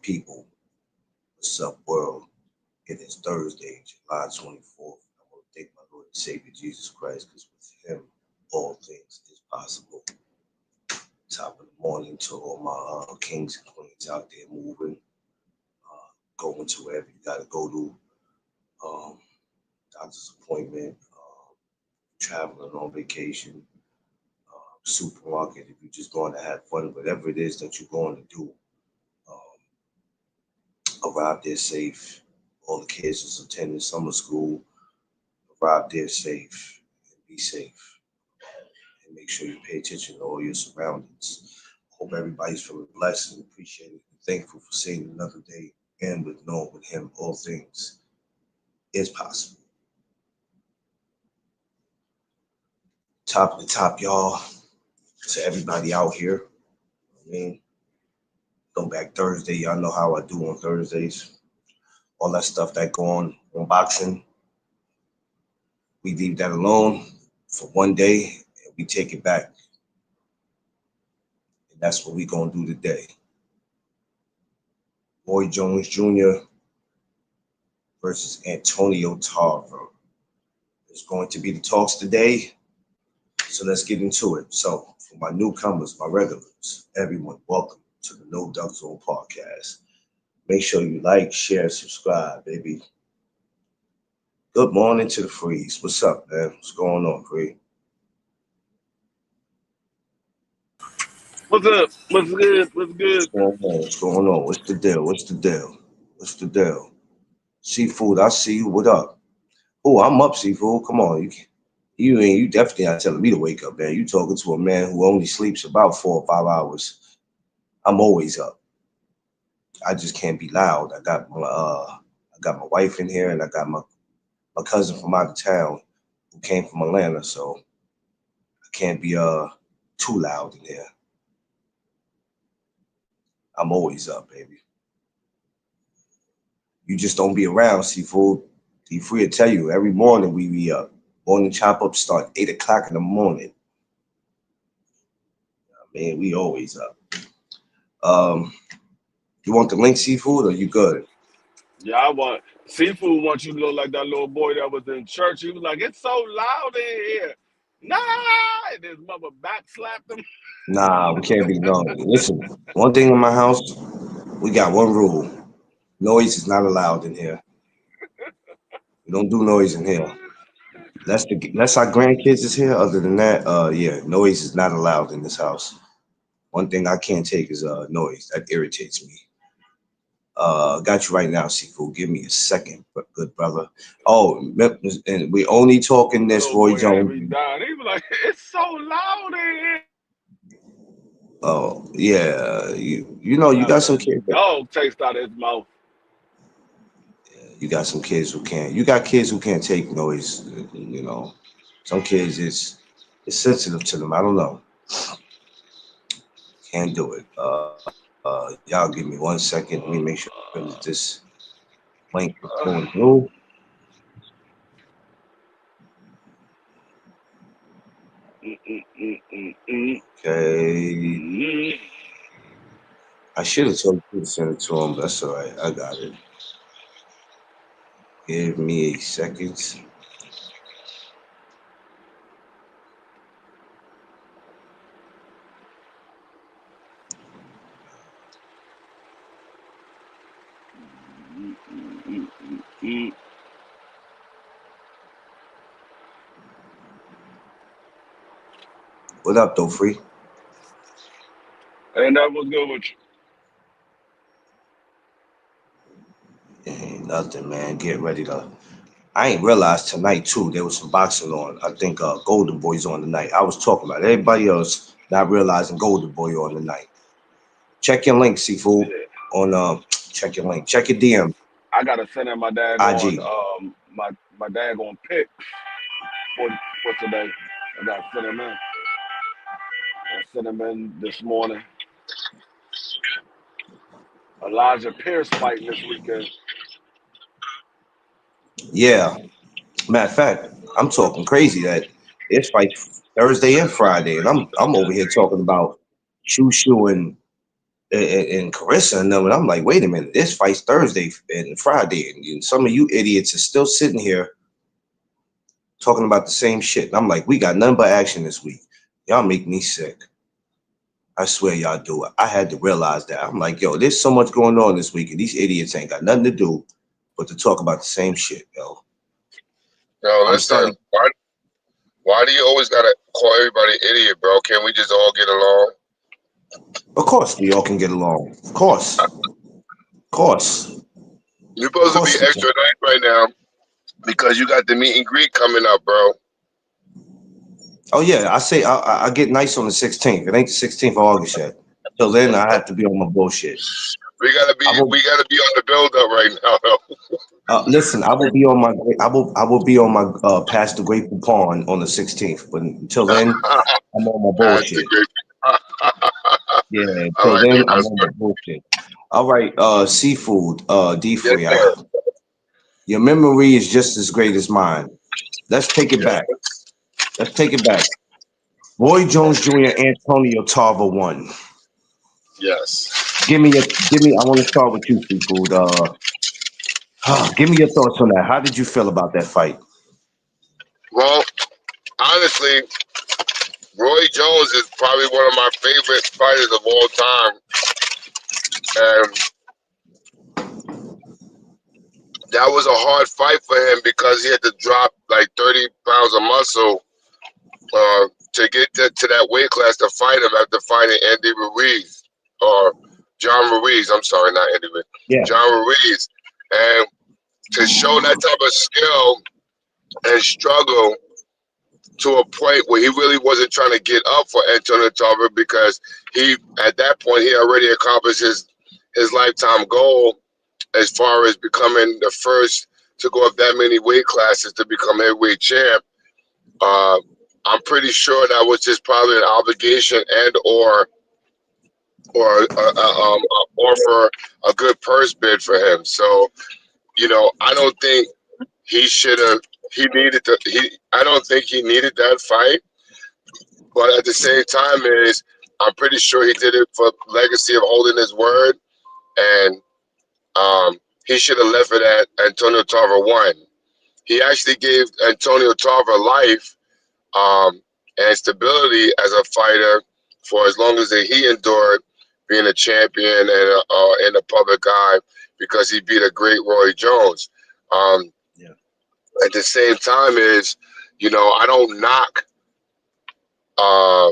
people, what's up, world? It is Thursday, July 24th. I want to thank my Lord and Savior Jesus Christ because with Him, all things is possible. Top of the morning to all my kings and queens out there moving, going to wherever you got to go to, um, doctor's appointment, traveling on vacation, supermarket, if you're just going to have fun, whatever it is that you're going to do, arrive there safe. All the kids is attending summer school, arrive there safe and be safe. And make sure you pay attention to all your surroundings. Hope everybody's feeling blessed and appreciated and thankful for seeing another day and with knowing with Him all things is possible. Top of the top, y'all, to everybody out here. I mean, go back Thursday. Y'all know how I do on Thursdays. All that stuff that go on boxing, we leave that alone for one day and we take it back. And that's what we gonna do today. Roy Jones Jr. versus Antonio Tarver is going to be the talks today. So let's get into it. So for my newcomers, my regulars, everyone, welcome to the No Duck Zone podcast. Make sure you like, share, subscribe, baby. Good morning to the Freeze. What's up, man? What's going on, Free? What's up? What's good? What's What's good? going on? What's going on? What's the deal? What's the deal? What's the deal? Seafood, I see you. What up? Oh, I'm up, Seafood. Come on, you definitely not telling me to wake up, man. You talking to a man who only sleeps about 4 or 5 hours. I'm always up. I just can't be loud. I got my wife in here and I got my cousin from out of town who came from Atlanta, so I can't be too loud in here. I'm always up, baby. You just don't be around, Seafood. Be free to tell you every morning we be up. Morning chop up start 8 o'clock in the morning. Man, we always up. Um, you want the link, Seafood, or you good? Yeah, I want seafood. Wants you to look like that little boy that was in church. He was like, "It's so loud in here." Nah, and his mother back slapped him. Nah, we can't be no. Listen, one thing in my house, we got one rule. Noise is not allowed in here. We don't do noise in here. Unless our grandkids is here. Other than that, yeah, noise is not allowed in this house. One thing I can't take is noise. That irritates me. Got you right now, Seafood. Give me a second, good brother. Oh, and we only talking this, Little Roy boy had Jones. me dying. He was like, "It's so loud in here." Oh, yeah. You know you got Slapped some that kids. dog taste out of his mouth. You got some kids who can't. You got kids who can't take noise. You know, some kids it's sensitive to them. I don't know. Can't do it. Y'all give me 1 second. Let me make sure this link is going through. Okay. I should have told you to send it to him, but that's all right. I got it. Give me a second. What up, though, Free? And that was good with you. Ain't nothing, man. Get ready to. I ain't realized tonight too. There was some boxing on. I think Golden Boy's on tonight. I was talking about everybody else not realizing Golden Boy on tonight. Check your link, Seafood. Yeah. On check your link. Check your DM. I gotta send in my dad on IG. my dad on pick for today. I gotta send him in. I sent him in this morning. Elijah Pierce fighting this weekend. Yeah. Matter of fact, I'm talking crazy that it's fight Thursday and Friday, and I'm over here talking about Shushu and and Carissa and them, and I'm like, wait a minute, this fight's Thursday and Friday, and some of you idiots are still sitting here talking about the same shit. And I'm like, we got nothing but action this week. Y'all make me sick. I swear y'all do it. I had to realize that. I'm like, yo, there's so much going on this week, and these idiots ain't got nothing to do but to talk about the same shit, yo. Yo, I'm listen, starting. why do you always gotta call everybody idiot, bro? Can't we just all get along? Of course, we all can get along. Of course, of course, of You're supposed to be course we can. extra nice right now because you got the meet and greet coming up, bro. Oh yeah, I say I get nice on the 16th. It ain't the 16th of August yet. Till then, I have to be on my bullshit. I will. We gotta be on the build up right now. Listen, I will be on my. I will be on my past the Grateful Pond on the 16th. But until then, I'm on my That's the bullshit. great. Yeah, I until like then, that. I'm That's on my good. bullshit. All right, seafood, D Yes, Free. sir. Your memory is just as great as mine. Let's take it Yeah. back. Let's take it back. Roy Jones Jr. Antonio Tarver won. Yes. Give me. I want to start with you, seafood. Give me your thoughts on that. How did you feel about that fight? Well, honestly, Roy Jones is probably one of my favorite fighters of all time, and that was a hard fight for him because he had to drop like 30 pounds of muscle to get to that weight class to fight him after fighting Andy Ruiz or John Ruiz. I'm sorry, not Andy Ruiz. Yeah. John Ruiz. And to show that type of skill and struggle to a point where he really wasn't trying to get up for Antonio Tarver because he, at that point, he already accomplished his lifetime goal as far as becoming the first to go up that many weight classes to become heavyweight champ. Uh, I'm pretty sure that was just probably an obligation and or offer a good purse bid for him. So I don't think he should have. He needed to. I don't think he needed that fight. But at the same time, I'm pretty sure he did it for legacy of holding his word, and he should have left it at Antonio Tarver won. He actually gave Antonio Tarver life and stability as a fighter for as long as he endured being a champion and in the public eye because he beat a great Roy Jones. Um, Yeah. at the same time, I don't knock uh,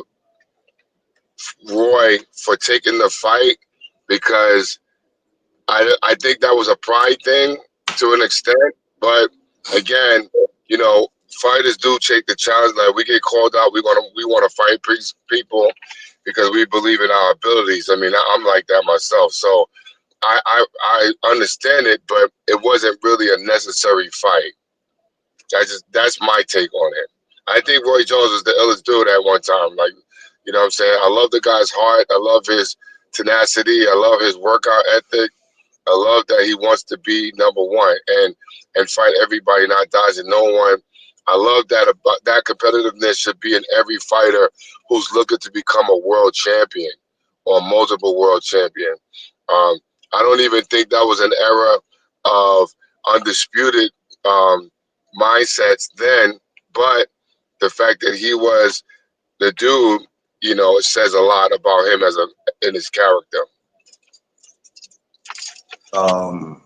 Roy for taking the fight because I think that was a pride thing to an extent. But again, fighters do take the challenge. Like we get called out, we want to fight people because we believe in our abilities. I mean, I'm like that myself. So I understand it, but it wasn't really a necessary fight. That's my take on it. I think Roy Jones was the illest dude at one time. Like, you know what I'm saying? I love the guy's heart. I love his tenacity. I love his workout ethic. I love that he wants to be number one and fight everybody, not dodging no one. I love that that competitiveness should be in every fighter who's looking to become a world champion or multiple world champion. Um, I don't even think that was an era of undisputed um, mindsets then, but the fact that he was the dude, it says a lot about him as in his character. Um.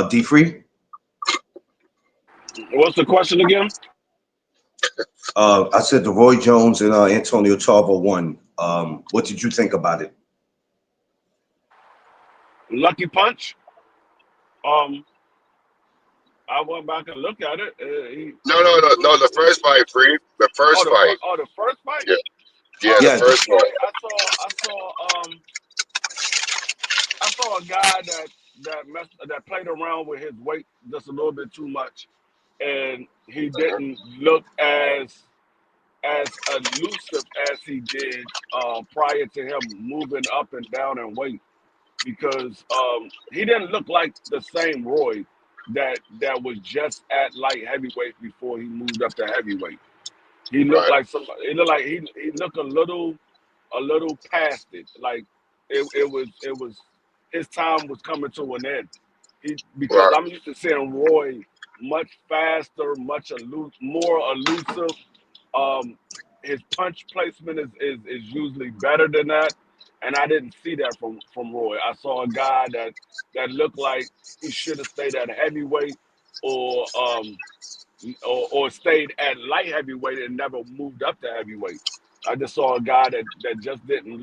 D Free. What's the question again? I said the Roy Jones and Antonio Tarver won. What did you think about it? Lucky punch. Um, I went back and looked at it. No, no, He no, threw. no. The first fight, free. The first fight. The first fight. Yeah, yeah, the Yeah. first one. I saw a guy that played around with his weight just a little bit too much, and he Mhm. didn't look as elusive as he did prior to him moving up and down in weight because he didn't look like the same Roy that was just at light heavyweight before he moved up to heavyweight. He looked Right. like somebody. It looked like he looked a little past it. Like it was his time was coming to an end. Because Right. I'm used to seeing Roy much faster, more elusive. Um, his punch placement is usually better than that, and I didn't see that from Roy. I saw a guy that looked like he should have stayed at heavyweight, or or stayed at light heavyweight and never moved up to heavyweight. I just saw a guy that just didn't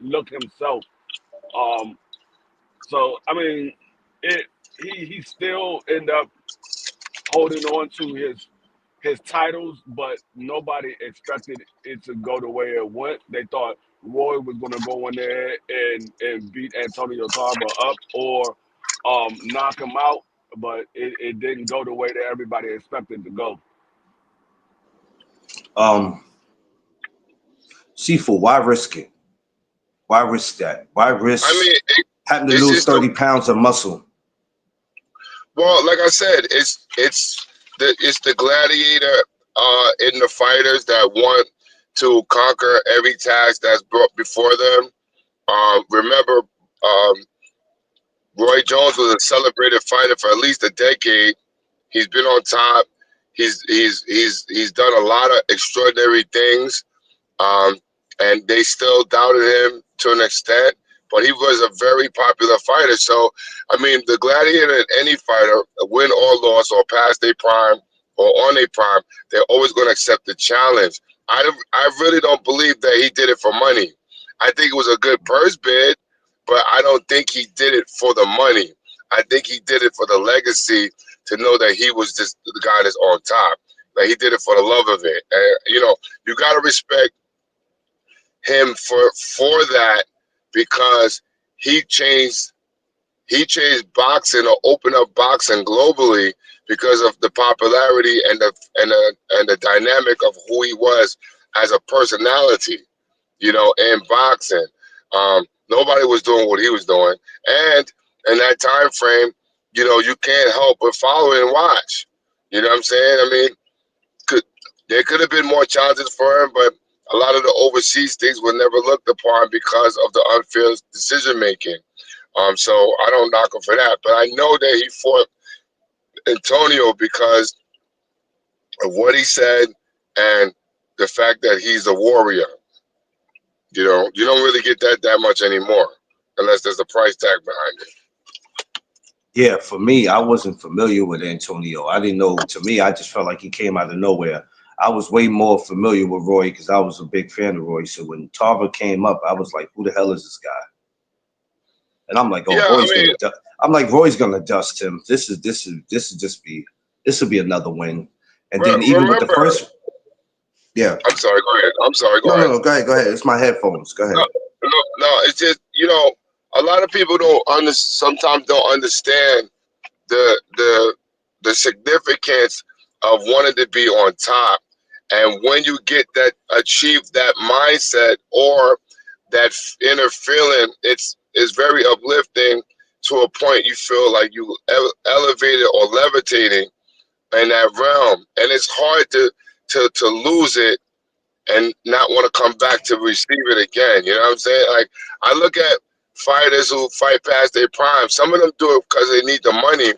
look himself. Um, so I mean, it he still ended up holding on to his titles, but nobody expected it to go the way it went. They thought Roy was going to go in there and beat Antonio Tarver up, or knock him out, but it didn't go the way that everybody expected to go. Um, Seafood, why risk it? Why risk that? Why I risk mean, having to it's lose just the 30 pounds of muscle? well, like I said, it's the gladiator in the fighters that want to conquer every task that's brought before them. Remember, um, Roy Jones was a celebrated fighter for at least a decade. He's been on top. He's done a lot of extraordinary things, um, and they still doubted him to an extent. But he was a very popular fighter. So, I mean, the gladiator in any fighter, win or loss, or past their prime or on their prime, they're always going to accept the challenge. I really don't believe that he did it for money. I think it was a good purse bid, but I don't think he did it for the money. I think he did it for the legacy, to know that he was just the guy that's on top. Like, he did it for the love of it. And, you got to respect him for that, because he changed he changed boxing, or opened up boxing globally, because of the popularity and the dynamic of who he was as a personality. In boxing, nobody was doing what he was doing, and in that time frame, you can't help but follow and watch. You know what I'm saying? I mean, could there could have been more challenges for him, but a lot of the overseas things were never looked upon because of the unfair decision making. So I don't knock him for that, but I know that he fought Antonio because of what he said, and the fact that he's a warrior. You don't really get that much anymore, unless there's a price tag behind it. Yeah, for me, I wasn't familiar with Antonio. I didn't know. To me, I just felt like he came out of nowhere. I was way more familiar with Roy because I was a big fan of Roy. So when Tarver came up, I was like, "Who the hell is this guy?" And I'm like, "Oh, Yeah, I Roy's mean, gonna." I'm like, "Roy's gonna dust him. This will be another win." And then even with the remember. first, yeah, I'm sorry. Go ahead. I'm sorry. Go no, no, ahead. no, go ahead, go ahead. It's my headphones. Go No, ahead. no. It's just, a lot of people sometimes don't understand the the significance of wanting to be on top. And when you achieve that mindset, or that inner feeling, it's very uplifting, to a point you feel like you elevated or levitating in that realm. And it's hard to lose it and not want to come back to receive it again. You know what I'm saying? Like, I look at fighters who fight past their prime. Some of them do it because they need the money,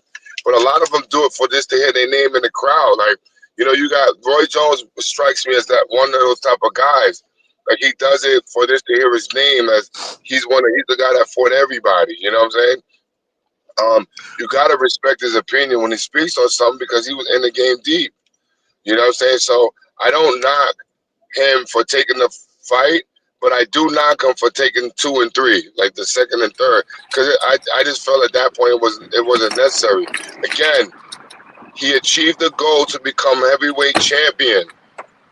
but a lot of them do it for just to hear their name in the crowd. Like, you got Roy Jones, strikes me as that one of those type of guys. Like, he does it for this to hear his name, as he's the guy that fought everybody. You know what I'm saying? You gotta respect his opinion when he speaks on something, because he was in the game deep. You know what I'm saying? So I don't knock him for taking the fight, but I do knock him for taking 2 and 3, like the second and third, because I just felt at that point it wasn't necessary. Again, he achieved the goal to become heavyweight champion.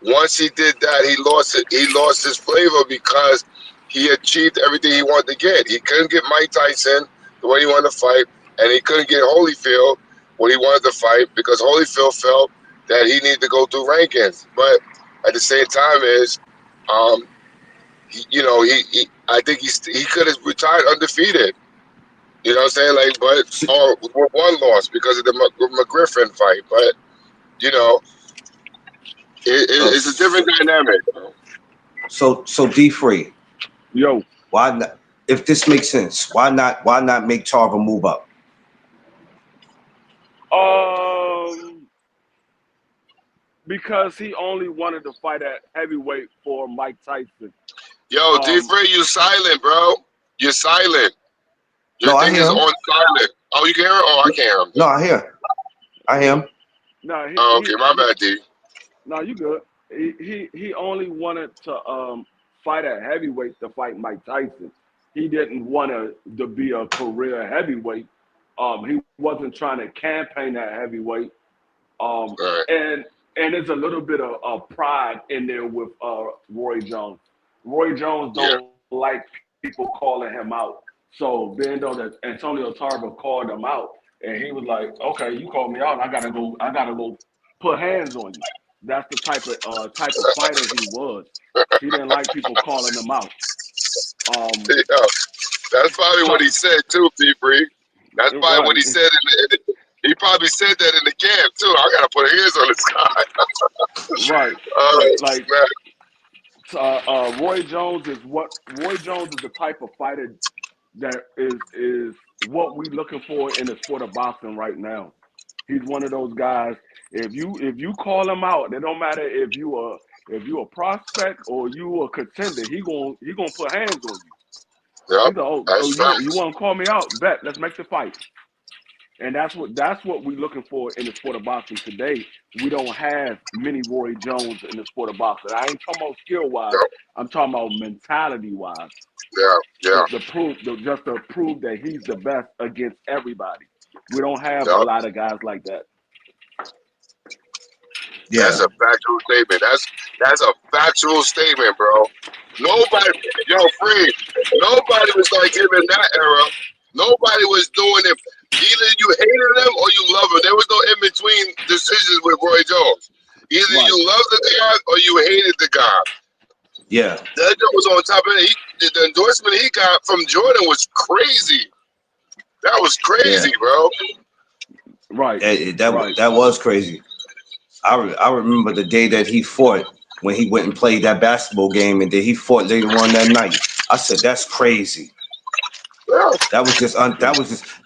Once he did that, he lost it. He lost his flavor, because he achieved everything he wanted to get. He couldn't get Mike Tyson the way he wanted to fight, and he couldn't get Holyfield when he wanted to fight, because Holyfield felt that he needed to go through rankings. But at the same time, um, I think he could have retired undefeated. You know what I'm saying? Like, but or with one loss because of the McGriffin fight. But you know, Uh, it's a different dynamic. so D free. Yo, Why not? if this makes sense, why not make Tarver move up? Um, because he only wanted to fight at heavyweight for Mike Tyson. Yo, Um, D3, you silent, bro. You're silent. Your No, I thing hear is him. on silent. Oh, you can hear it? Oh, I can't hear No, him. I hear him. no, Oh, okay, my bad, D. no, you good. He only wanted to fight at heavyweight to fight Mike Tyson. He didn't want to be a career heavyweight. He wasn't trying to campaign at heavyweight. Um, All right. and there's a little bit of pride in there with Roy Jones. Roy Jones Yeah. don't like people calling him out. So being though that Antonio Tarver called him out, and he was like, "Okay, you called me out. I gotta go put hands on you." That's the type of fighter he was. He didn't like people calling him out. Um, Yo, that's probably what so he said too, D3. That's probably what right, he said he probably said that in the camp too. I gotta put hands on this guy. right, like Man. Roy Jones is the type of fighter that is what we looking for in the sport of boxing right now. He's one of those guys. If you call him out, it don't matter if you a prospect or you a contender. He gonna put hands on you. Yep, He's like, oh that's you facts. want to call me out? Bet, let's make the fight. And that's what we're looking for in the sport of boxing today. We don't have many Roy Jones in the sport of boxing. I ain't talking about skill wise. Yep, I'm talking about mentality wise. yeah, yeah, Just to prove that he's the best against everybody. We don't have a yep. lot of guys like that. That's Yeah, a factual statement. That's a factual statement, bro. Nobody, yo, free. Nobody was like him in that era. Nobody was doing it. Either you hated them or you loved them. There was no in between decisions with Roy Jones. Either Right. you loved the guy or you hated the guy. yeah, That joke was on top of it. The endorsement he got from Jordan was crazy. That was yeah. crazy, bro. Right. Right. That was crazy. I remember the day that he fought when he went and played that basketball game, and then he fought later on that night. I said that's crazy. Yeah. That was just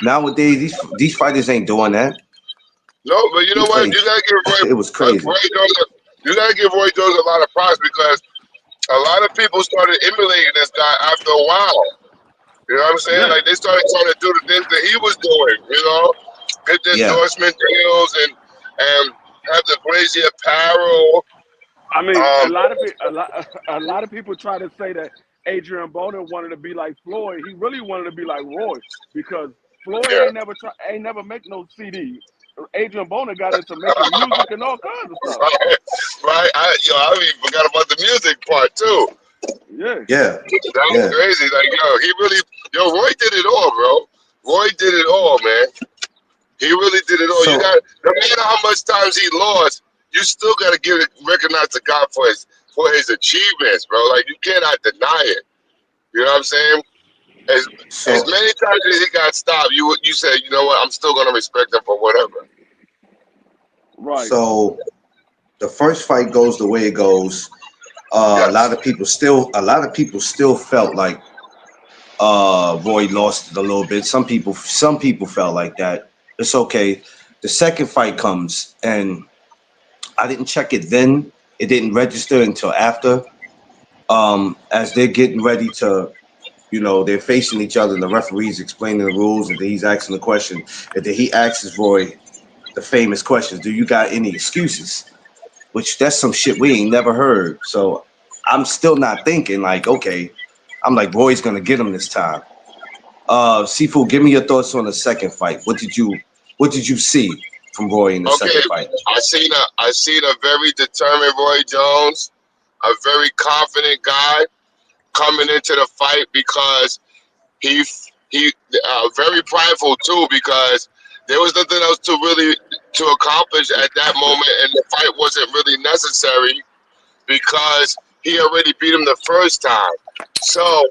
nowadays these fighters ain't doing that. No, but you He know what? played. You gotta give It was crazy. Roy Jones. You gotta give Roy Jones a lot of props because a lot of people started emulating this guy after a while. You know what I'm saying? Yeah. Like they started trying to do the things that he was doing. You know, get the Yeah, endorsement deals and have the crazy apparel. I mean, Um, a lot of people try to say that Adrian Bona wanted to be like Floyd. He really wanted to be like Roy because Floyd yeah. ain't never make no CD. Adrian Bona got into making music and all kinds of stuff. Right, right. I even forgot about the music part too. Yeah. yeah, That was yeah. crazy. Like, he really, Roy did it all, bro. Roy did it all, man. He really did it all. You So got, no matter how much times he lost, you still got to recognize the guy for his achievements, bro. Like, you cannot deny it. You know what I'm saying? As so many times as he got stopped, you said, you know what? I'm still gonna respect him for whatever. Right. so the first fight goes the way it goes. Yes. A lot of people still felt like Roy lost it a little bit. Some people felt like that. It's okay. The second fight comes, and I didn't check it then. It didn't register until after. As they're getting ready to, they're facing each other, and the referee's explaining the rules, and then he's asking the question, and then he asks Roy the famous questions: "Do you got any excuses?" Which that's some shit we ain't never heard. So I'm still not thinking like, okay. I'm like, Roy's gonna get him this time. Sifu, give me your thoughts on the second fight. What did you see from Roy in the Okay. second fight? I seen a very determined Roy Jones, a very confident guy coming into the fight because he very prideful too because there was nothing else to accomplish at that moment, and the fight wasn't really necessary because he already beat him the first time. So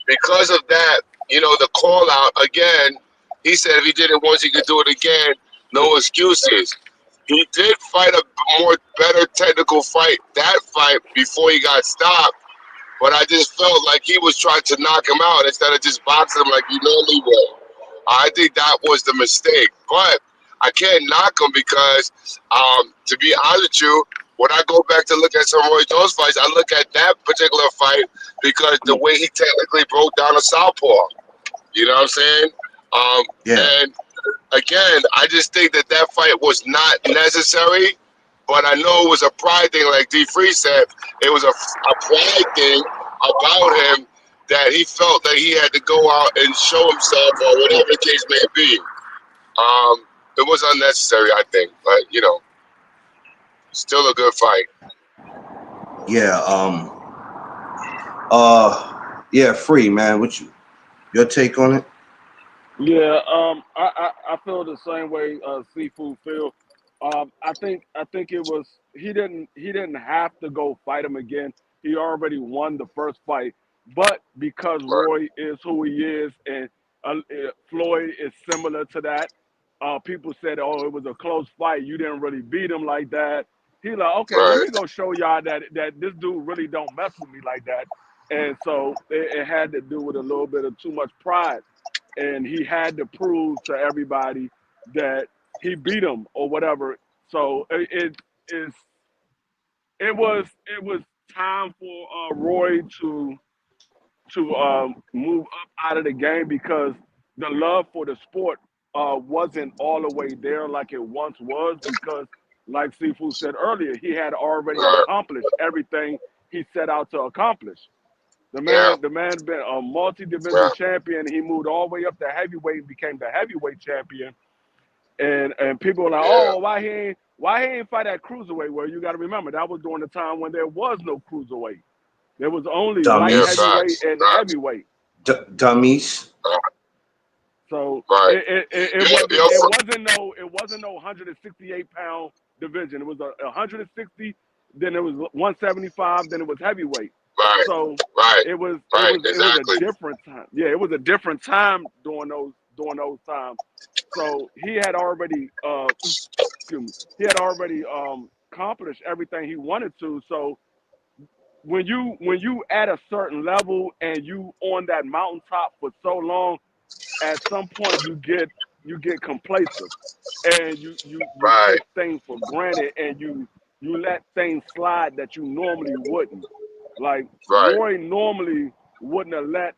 because of that, the call out again, he said if he did it once, he could do it again. No excuses. He did fight a better technical fight that fight before he got stopped. but I just felt like he was trying to knock him out instead of just boxing him like he normally would. I think that was the mistake. But I can't knock him because, to be honest with you, when I go back to look at some Roy Jones fights, I look at that particular fight because the Yeah. way he technically broke down a southpaw. You know what I'm saying? Yeah. And again, I just think that that fight was not necessary. But I know it was a pride thing, like D. Free said. It was a pride thing about him that he felt that he had to go out and show himself or whatever the case may be. It was unnecessary, I think. But, you know, still a good fight. Yeah. Yeah. Free man. What your take on it? Yeah, I feel the same way Seafood feel. I think it was he didn't have to go fight him again. He already won the first fight, but because Right. Roy is who he is and Floyd is similar to that, people said, "Oh, it was a close fight. You didn't really beat him like that." He like, "Okay, let Right. me go show y'all that this dude really don't mess with me like that." And so it had to do with a little bit of too much pride and he had to prove to everybody that he beat him or whatever. So it was time for Roy to move up out of the game because the love for the sport wasn't all the way there like it once was because like Seafood said earlier, he had already Right. accomplished everything he set out to accomplish. The Yeah. man, the man been a multi-division Right. champion. He moved all the way up to heavyweight and became the heavyweight champion. And people were like, Yeah. oh, why he ain't fight at cruiserweight? Well, you got to remember that was during the time when there was no cruiserweight. There was only light Yeah. Dummies. heavyweight Facts. and Facts. heavyweight. Dummies. So Right. it Yo, wasn't yo, it wasn't no 168-pound division. It was a 160, then it was 175, then it was heavyweight. right. So Right. it was it Right. was it was a Exactly. different time. Yeah, it was a different time during those times. So he had already excuse me, he had already accomplished everything he wanted to. So when you at a certain level and you on that mountaintop for so long, at some point you get complacent and you Right. take things for granted and you let things slide that you normally wouldn't. Like Right. Roy normally wouldn't have let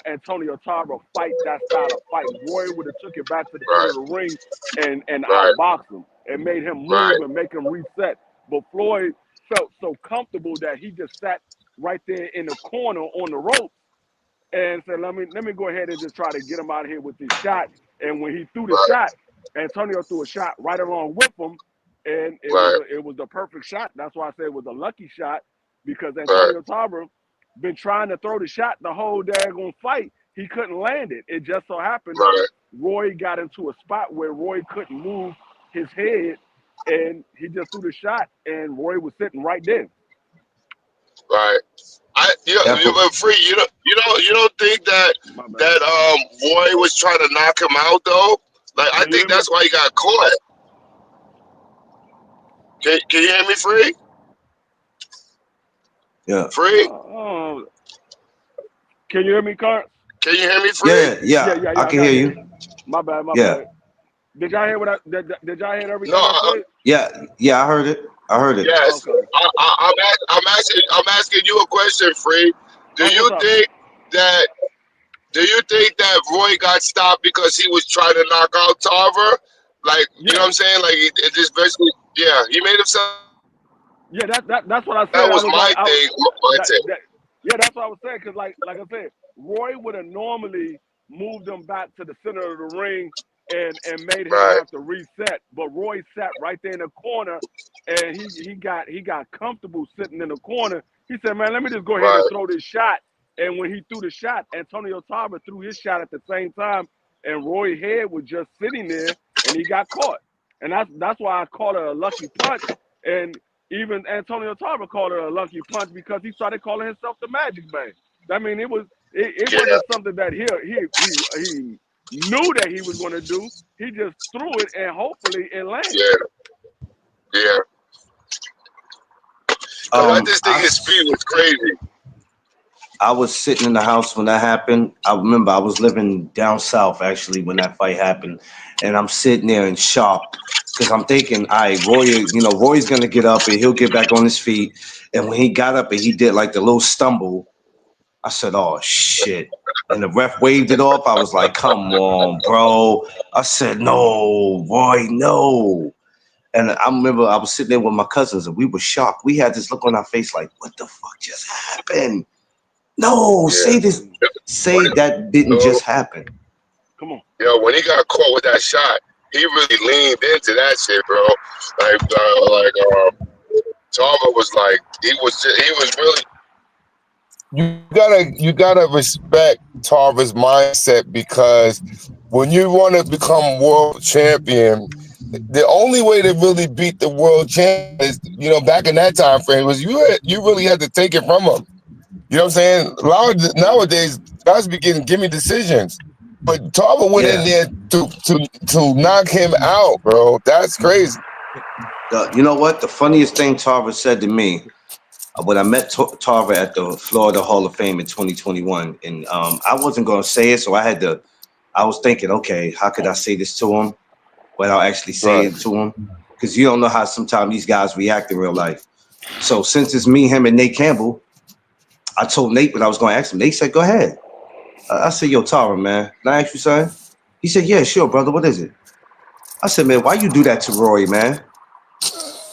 Antonio Tarver fight that style of fight. Roy would have took it back to the center Right. of the ring and Right. outboxed him and made him Right. move and make him reset. But Floyd felt so comfortable that he just sat right there in the corner on the ropes and said, let me go ahead and just try to get him out of here with this shot. And when he threw the Right. shot, Antonio threw a shot right along with him, and Right. it was the perfect shot. That's why I said it was a lucky shot because Right. Antonio Tarver been trying to throw the shot the whole daggone fight. He couldn't land it. It just so happened that Right. Roy got into a spot where Roy couldn't move his head, and he just threw the shot, and Roy was sitting right there. Right. That You pro- were free. You don't think that My bad. that Roy was trying to knock him out though? Like I Can you think hear me? that's why he got caught. Can you hear me, free? yeah. Free? Uh, can you hear me, Carl? Can you hear me, free? Yeah. Yeah, Yeah. yeah, I yeah. I can gotta hear hear you. you. My bad, my Yeah. bad. Did y'all hear did y'all hear No. everything I said? Yeah. Yeah. I heard it. I heard it. Yes. Okay. I'm asking you a question, free. Do Oh, what's you up? think that Do you think that Roy got stopped because he was trying to knock out Tarver? Like, you know Yeah, what I'm saying? Like, it just basically, yeah, he made himself. yeah. That's what I That said. I was was my like, thing. My that, take. that yeah, that's what I was saying. Cause like I said, Roy would have normally moved him back to the center of the ring and made him Right, have to reset. But Roy sat right there in the corner, and he got comfortable sitting in the corner. He said, "Man, let me just go ahead and right, throw this shot." And when he threw the shot, Antonio Tarver threw his shot at the same time, and Roy's head was just sitting there, and he got caught. And that's why I call it a lucky punch. And even Antonio Tarver called it a lucky punch because he started calling himself the Magic Man. I mean, it yeah, wasn't something that he knew that he was going to do. He just threw it and hopefully it landed. yeah, yeah. Because I just think I his speed was crazy. I was sitting in the house when that happened. I remember I was living down south actually when that fight happened, and I'm sitting there in shock because I'm thinking, all right, Roy's gonna get up and he'll get back on his feet. And when he got up and he did like the little stumble, I said, oh shit. And the ref waved it off. I was like, come on, bro. I said, no, Roy, no. And I remember I was sitting there with my cousins and we were shocked. We had this look on our face like, what the fuck just happened? No, Yeah. say that didn't So, just happen. Come on. when he got caught with that shot, he really leaned into that shit, bro. Tarver was like, he was really. You gotta respect Tarver's mindset, because when you want to become world champion, the only way to really beat the world champion is, back in that time frame, was you really had to take it from him. You know what I'm saying? Nowadays, guys be getting gimme decisions. But Tarver went in there to knock him out, bro. That's crazy. You know what? The funniest thing Tarver said to me when I met Tarver at the Florida Hall of Fame in 2021, and I wasn't going to say it, so I was thinking, okay, how could I say this to him without actually saying it to him? Because you don't know how sometimes these guys react in real life. So since it's me, him, and Nate Campbell, I told Nate what I was going to ask him. Nate said, go ahead. I said, yo, Tarver, man, can I ask you something? He said, yeah, sure, brother. What is it? I said, man, why you do that to Roy, man?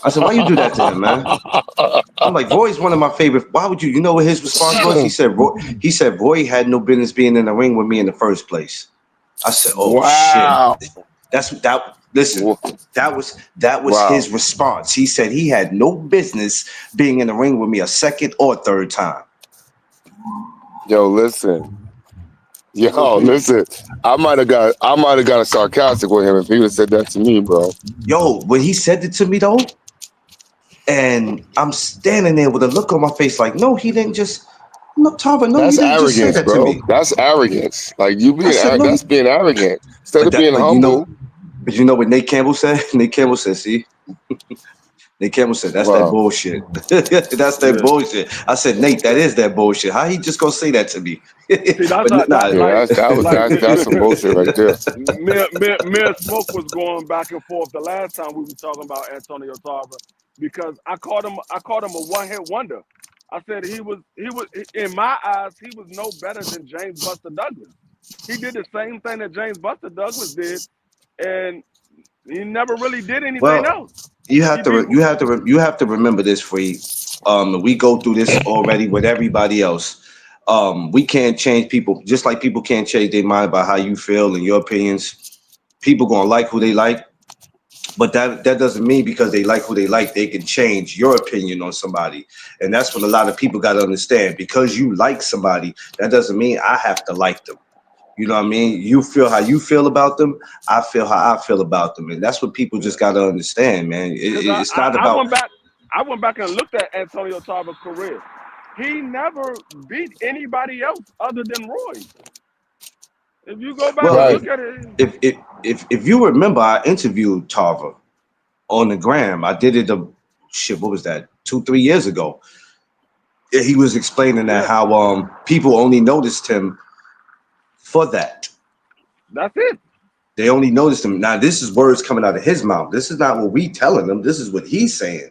I said, why you do that to him, man? I'm like, Roy's one of my favorite. Why would you? You know what his response was? He said, Roy had no business being in the ring with me in the first place. I said, oh Wow. shit. Listen, that was his response. He said he had no business being in the ring with me a second or third time. Yo, listen. I might have got sarcastic with him if he would have said that to me, bro. Yo, when he said it to me though, and I'm standing there with a look on my face like, no, he didn't just. No, Tarver, no, That's you didn't just say arrogance, that bro. to me. That's arrogance. Like that's being arrogant instead But of being but humble. but you know what Nate Campbell said? Nate Campbell said, see, Nate Campbell said, that's that bullshit. That's that bullshit. I said, Nate, that is that bullshit. How he just gonna say that to me? See, But that's some bullshit right there. me and Smoke was going back and forth the last time we were talking about Antonio Tarver, because I called him a one-hit wonder. I said he was in my eyes, he was no better than James Buster Douglas. He did the same thing that James Buster Douglas did, and he never really did anything else. You have to remember this, Free. We go through this already with everybody else. We can't change people, just like people can't change their mind about how you feel and your opinions. People gonna like who they like, but that doesn't mean because they like who they like, they can change your opinion on somebody. And that's what a lot of people got to understand. Because you like somebody, that doesn't mean I have to like them. You know what I mean? You feel how you feel about them. I feel how I feel about them. And that's what people just got to understand, man. It's not about. I went back and looked at Antonio Tarver's career. He never beat anybody else other than Roy. If you go back and look at it, if you remember, I interviewed Tarver on the gram. I did it. What was that? 2-3 years ago. He was explaining that how people only noticed him for that. That's it. They only noticed him. Now this is words coming out of his mouth. This is not what we telling them. This is what he's saying.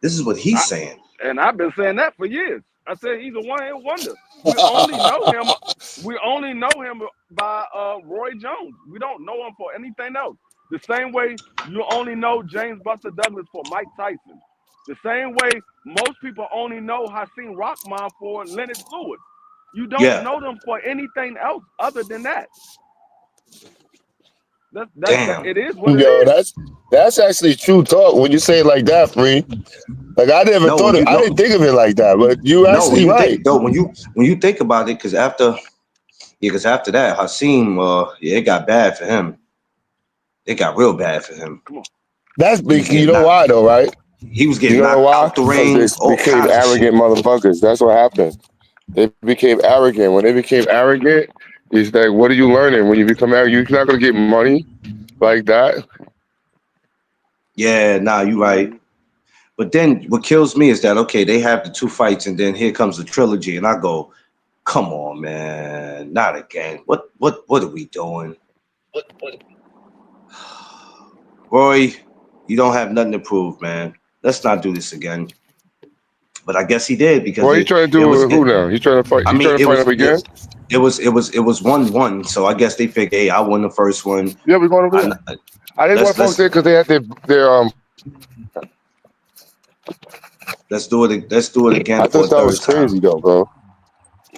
And I've been saying that for years. I said he's a one-hit wonder. We only know him by Roy Jones. We don't know him for anything else. The same way you only know James Buster Douglas for Mike Tyson. The same way most people only know Hakeem Rahman for Lennox Lewis. You don't know them for anything else other than that. It is what it is. That's actually true talk when you say it like that, Free. Like I didn't think of it like that, but you actually right. When you think about it, because after that, Hakeem, it got bad for him. It got real bad for him. Come on. That's big. You know why though, right? He was getting knocked out the ring. They became arrogant motherfuckers. That's what happened. They became arrogant. When they became arrogant, it's like, what are you learning when you become arrogant? You're not gonna get money like that. Yeah, nah, you right. But then what kills me is that okay, they have the 2 fights, and then here comes the trilogy, and I go, come on, man, not again. What are we doing? Roy, you don't have nothing to prove, man. Let's not do this again. But I guess he did because What are you trying to it do was. with who now? He's trying to fight. I He's mean, trying to fight him again. it was 1-1. So I guess they figured, hey, I won the first one. Yeah, we're going over there. I didn't want to focus there because they had their Let's do it. Let's do it again I for a thought that third was crazy time. though, bro.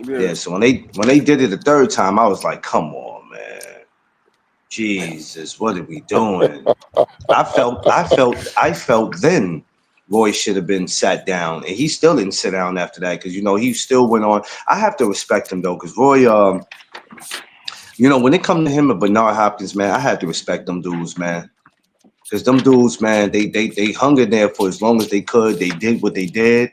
Yeah. So when they did it the third time, I was like, come on, man. Jesus, what are we doing? I felt then Roy should have been sat down, and he still didn't sit down after that because he still went on. I have to respect him though, because Roy, when it come to him and Bernard Hopkins, man, I had to respect them dudes, man. Because them dudes, man, they hung in there for as long as they could. They did what they did.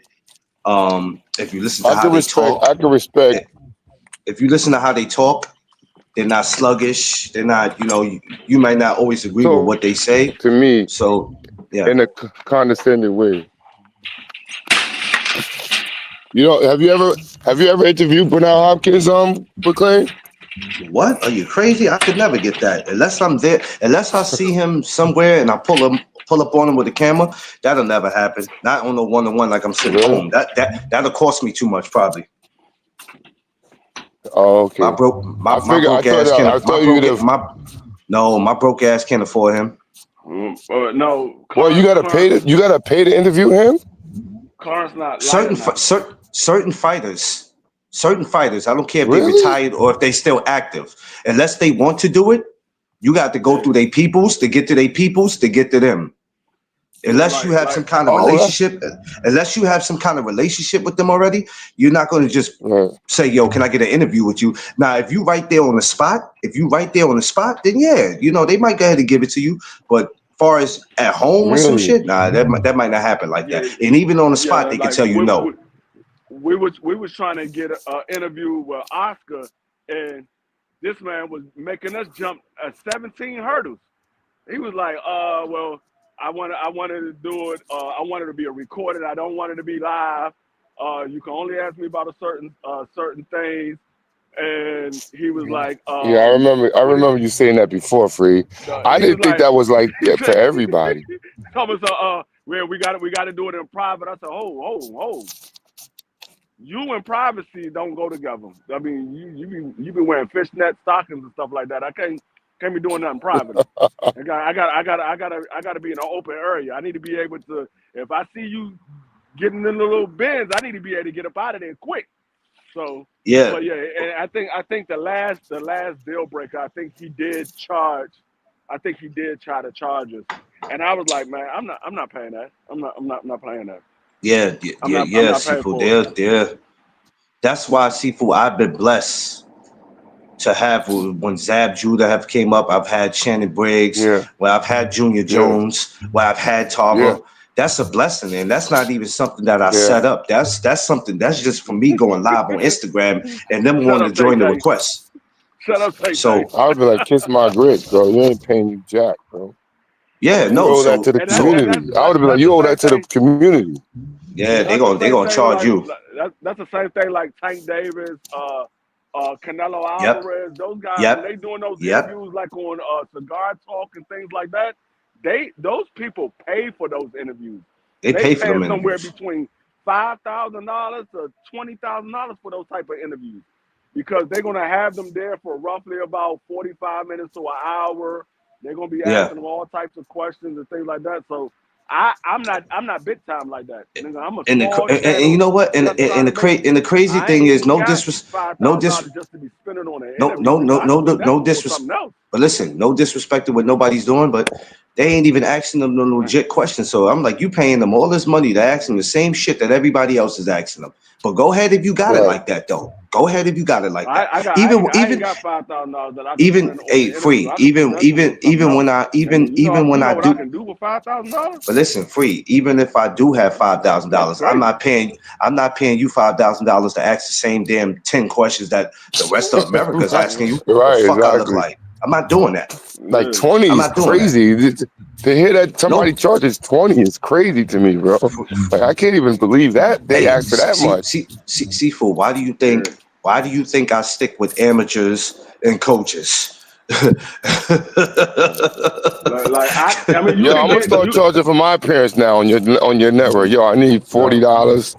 If you listen to how they talk, I can respect. if you listen to how they talk, they're not sluggish. They're not, you might not always agree with what they say. To me, So, yeah. in a condescending way. Have you ever interviewed Bernard Hopkins, McClain? What? Are you crazy? I could never get that unless I'm there. Unless I see him somewhere and I pull up on him with a camera. That'll never happen. Not on a 1-on-1 like I'm sitting home. That'll cost me too much probably. Oh, okay. My broke ass can't afford him. No. Well, you gotta pay to interview him. Car's not certain fighters. I don't care if Really? they retired or if they still active. Unless they want to do it, you got to go through their peoples to get to their peoples to get to them. Unless you have some kind of relationship, with them already, you're not going to just say, "Yo, can I get an interview with you?" Now, if you right there on the spot, then yeah, they might go ahead and give it to you. But far as at home or some shit, nah, that might not happen like that. And even on the spot, they can tell you no. We was trying to get an interview with Oscar, and this man was making us jump 17 hurdles. He was like, well, I wanted to do it. I wanted to be recorded. I don't want it to be live. You can only ask me about a certain things. And he was like, yeah, I remember you saying that before, Free. I didn't think that was like for everybody. Thomas, well, we got to do it in private. I said, oh. You and privacy don't go together. I mean, you be wearing fishnet stockings and stuff like that. I can't be doing nothing private. I gotta be in an open area. I need to be able to. If I see you getting in the little bins, I need to be able to get up out of there quick. So yeah, but yeah, and I think the last deal breaker. I think he did try to charge us, and I was like, man, I'm not paying that. I'm not paying that. Yeah, Seafood. That's why, Seafood, I've been blessed to have when Zab Judah have came up. I've had Shannon Briggs, where I've had Junior Jones, where I've had Tarver. Yeah. That's a blessing, and that's not even something that I set up. That's something that's just for me going live on Instagram and them wanting to join the request. Shut up, so I would be like, kiss my grits, bro. You ain't paying you jack, bro. Yeah, you owe that to the community. I would have been like, you owe that to the community. Yeah, they gonna charge you. That's the same thing like Tank Davis, Canelo Alvarez. Those guys, when they doing those interviews like on Cigar Talk and things like that, those people pay for those interviews. They pay for them somewhere interviews. between $5,000 to $20,000 for those type of interviews, because they're gonna have them there for roughly about 45 minutes to an hour. They're gonna be asking them all types of questions and things like that. So I'm not big time like that. I'm a and you know what? And the crazy thing is no disrespect just to be spending on an no disrespect. But listen, no disrespect to what nobody's doing, but they ain't even asking them no legit questions. So I'm like, you paying them all this money to ask them the same shit that everybody else is asking them. But go ahead if you got it like that, though. Go ahead if you got it like that. I got $5,000 that I can even free. Even when I can do with $5,000. But listen, free. Even if I do have $5,000, I'm not paying you $5,000 to ask the same damn 10 questions that the rest of America is asking you. Right, what the fuck exactly. I look like? I'm not doing that. Like 20 I'm is not doing that. crazy. To hear that somebody Nope. charges 20 is crazy to me, bro. Like I can't even believe that they Hey, asked for that much. Seafood, why do you think I stick with amateurs and coaches? I mean, you Yo, can I'm gonna get start charging for my appearance now on your network. Yo, I need $40.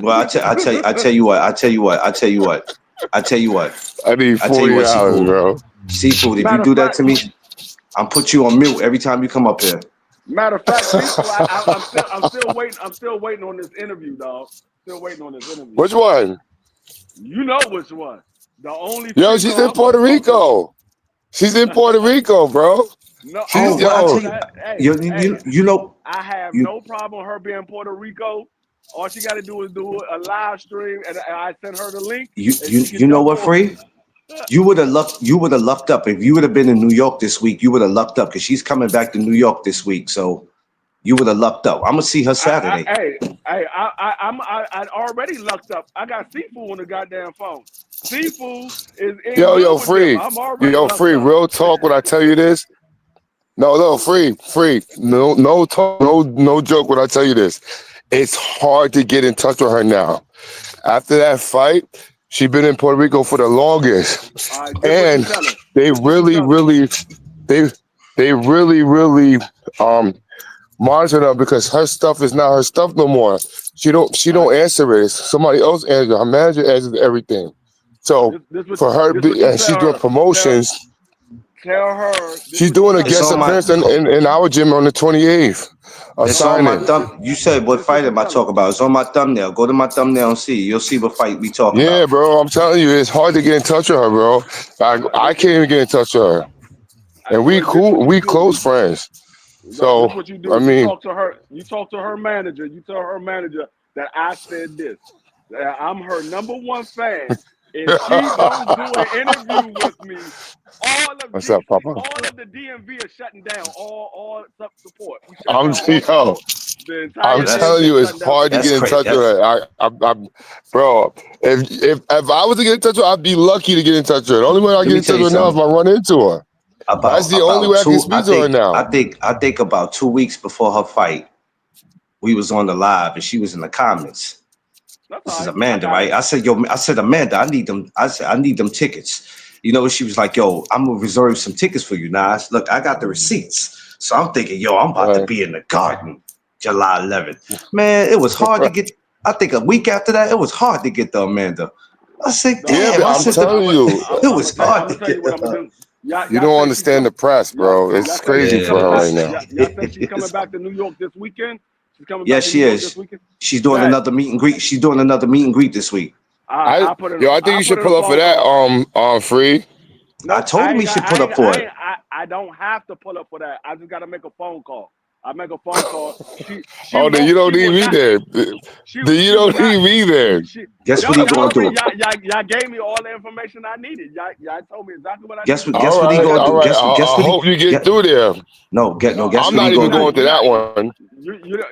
Well, I tell you what, I need $40, Seafood. bro. Seafood, if you matter of do that fact, to me, I'll put you on mute every time you come up here. Seafood. I'm still waiting. I'm still waiting on this interview, dog. Still waiting on this interview. Which one? You know which one? The only Yo, female she's in I'm gonna Puerto talk to. She's in Puerto Rico, bro. No, Oh, She's well, I tell yo. you, hey, you know, I have you no problem her being Puerto Rico. All she got to do is do a live stream, and I send her the link, and she can you know jump what, on. Free? You would have lucked up if you would have been in New York this week. You would have lucked up because she's coming back to New York this week. So you would have lucked up. I'm gonna see her Saturday. I already lucked up. I got Seafood on the goddamn phone. Seafood is in Yo, good with them. Free. I'm already Yo, lucked Free. up. Real talk when I tell you this. No, Free. No talk, no joke when I tell you this. It's hard to get in touch with her now. After that fight, she been in Puerto Rico for the longest. All right, this what you And tell her. they This what you really, tell her. really, they really monitor her because her stuff is not her stuff no more. She don't answer it. It's somebody else answers. Her manager answers everything. So for her, This what you and she's tell doing her. promotions. Tell her. This She's what you doing a tell her. It's guest on my. appearance in our gym on the 28th. A It's on my signing. thumb. You said what This what fight you am I tell her. talking about? It's on my thumbnail. Go to my thumbnail and see. You'll see what fight we talking Yeah, about. bro. I'm telling you, it's hard to get in touch with her, bro. I can't even get in touch with her. And we Well, this what cool, you we do. close friends. This So what you I do. You mean, talk to her. You talk to her manager. You tell her manager that I said this. That I'm her number one fan. If she don't do an interview with me, what's up, Papa? all of the DMV is shutting down. All support. We shut I'm down all yo, support. The I'm entire telling DMV you, is it's shutting down hard to That's get in support. crazy. touch with her. Bro, if I was to get in touch with her, I'd be lucky to get in touch with her. The only way I Let get me in tell touch you with her now is if something. I run into her. That's the only About way I can two. speak to her now. I think about 2 weeks before her fight, we was on the live and she was in the comments. That's This all is right. I Amanda, got right? it. I said, Amanda, I need them. I said, I need them tickets. You know, she was like, yo, I'm gonna reserve some tickets for you, Nas. Look, I got the receipts. So I'm thinking, yo, I'm about to Right. be in the garden July 11th. Man, it was hard to get. I think a week after that, it was hard to get the Amanda. I said, No, Yeah, damn. but I I'm said, telling you, it was I'm hard gonna to tell you get what I'm gonna her. do. Y'all, you y'all don't say she's understand coming. the press, bro. It's Y'all say crazy she's for coming her back. right now. Y'all say she's coming It's back to New York this weekend. She's coming Yeah, back to New she York this is. weekend. She's doing Bet. another meet and greet. She's doing another meet and greet this week. I I think I you put should in a pull up for phone that. call. Free. I Nope, told him he should put up for it. I don't have to pull up for that. I just gotta make a phone call. I make a phone call. Oh, then you don't She need will me not. there. Then you She will don't not. need me there. She Guess no, what he y'all gonna already do? y'all gave me all the information I needed. Y'all told me exactly what I Guess needed. what? Guess All what he right, All I gonna got all do? to right. Guess I what he? hope you get Get through there. no. Guess I'm what he not even gonna going do? to that one.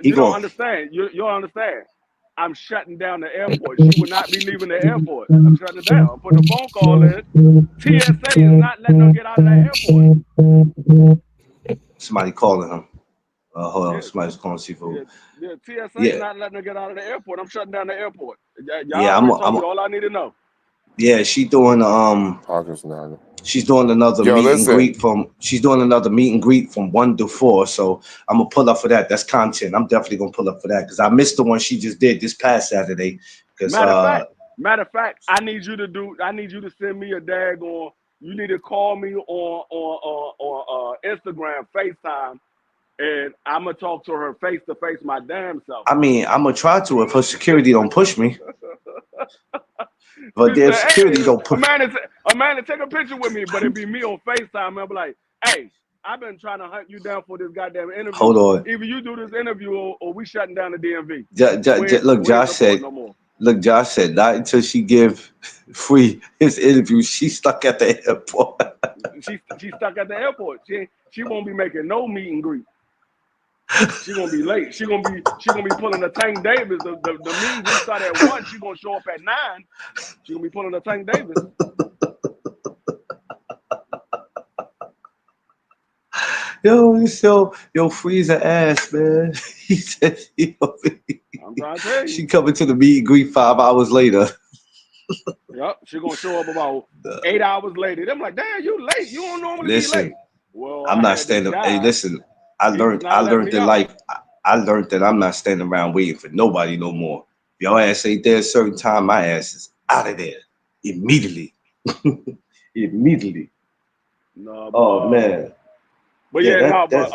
He you don't going understand. You don't understand. I'm shutting down the airport. She would not be leaving the airport. I'm shutting it down. I'm putting a phone call in. TSA is not letting her get out of that airport. somebody calling him. Hold on, Yeah, somebody's calling Seafood. yeah, yeah. TSA is Yeah, not letting her get out of the airport. I'm shutting down the airport. Y'all yeah. already told me all I need to know. Yeah, August 9th. she's doing another Yo, meet and listen. greet from. She's doing another meet and greet from 1 to 4. So I'm gonna pull up for that. That's content. I'm definitely gonna pull up for that because I missed the one she just did this past Saturday. Because Matter of fact, I need you to send me a daggone. You need to call me on Instagram, FaceTime, and I'm gonna talk to her face to face, my damn self. I mean, I'm gonna try to if her security don't push me. But She their said, security "Hey, don't push. Amanda, take a picture with me," but it'd be me on FaceTime. I'll be like, "Hey, I've been trying to hunt you down for this goddamn interview. Hold on. Either you do this interview or we shutting down the DMV. We ain't Josh supporting said. no more." Look, Josh said not until she give Free his interview. She's stuck at the airport. She's stuck at the airport. She won't be making no meet and greet. She gonna be late. She gonna be pulling a Tank Davis. The meet and greet start at 1. She gonna show up at 9. She gonna be pulling a Tank Davis. yo, Freezer ass, man. He said, I'm trying to tell you. she coming to the meet and greet 5 hours later. Yep, she gonna show up about 8 hours later. Them like, damn, you late. You don't normally be Listen, late. Well, I'm I not had this standing. Hey, guy. listen, He was I not letting learned me in out. life. I learned that I'm not standing around waiting for nobody no more. If your ass ain't there a certain time, my ass is out of there immediately. Immediately. No, Oh man, but yeah, yeah, no, but that's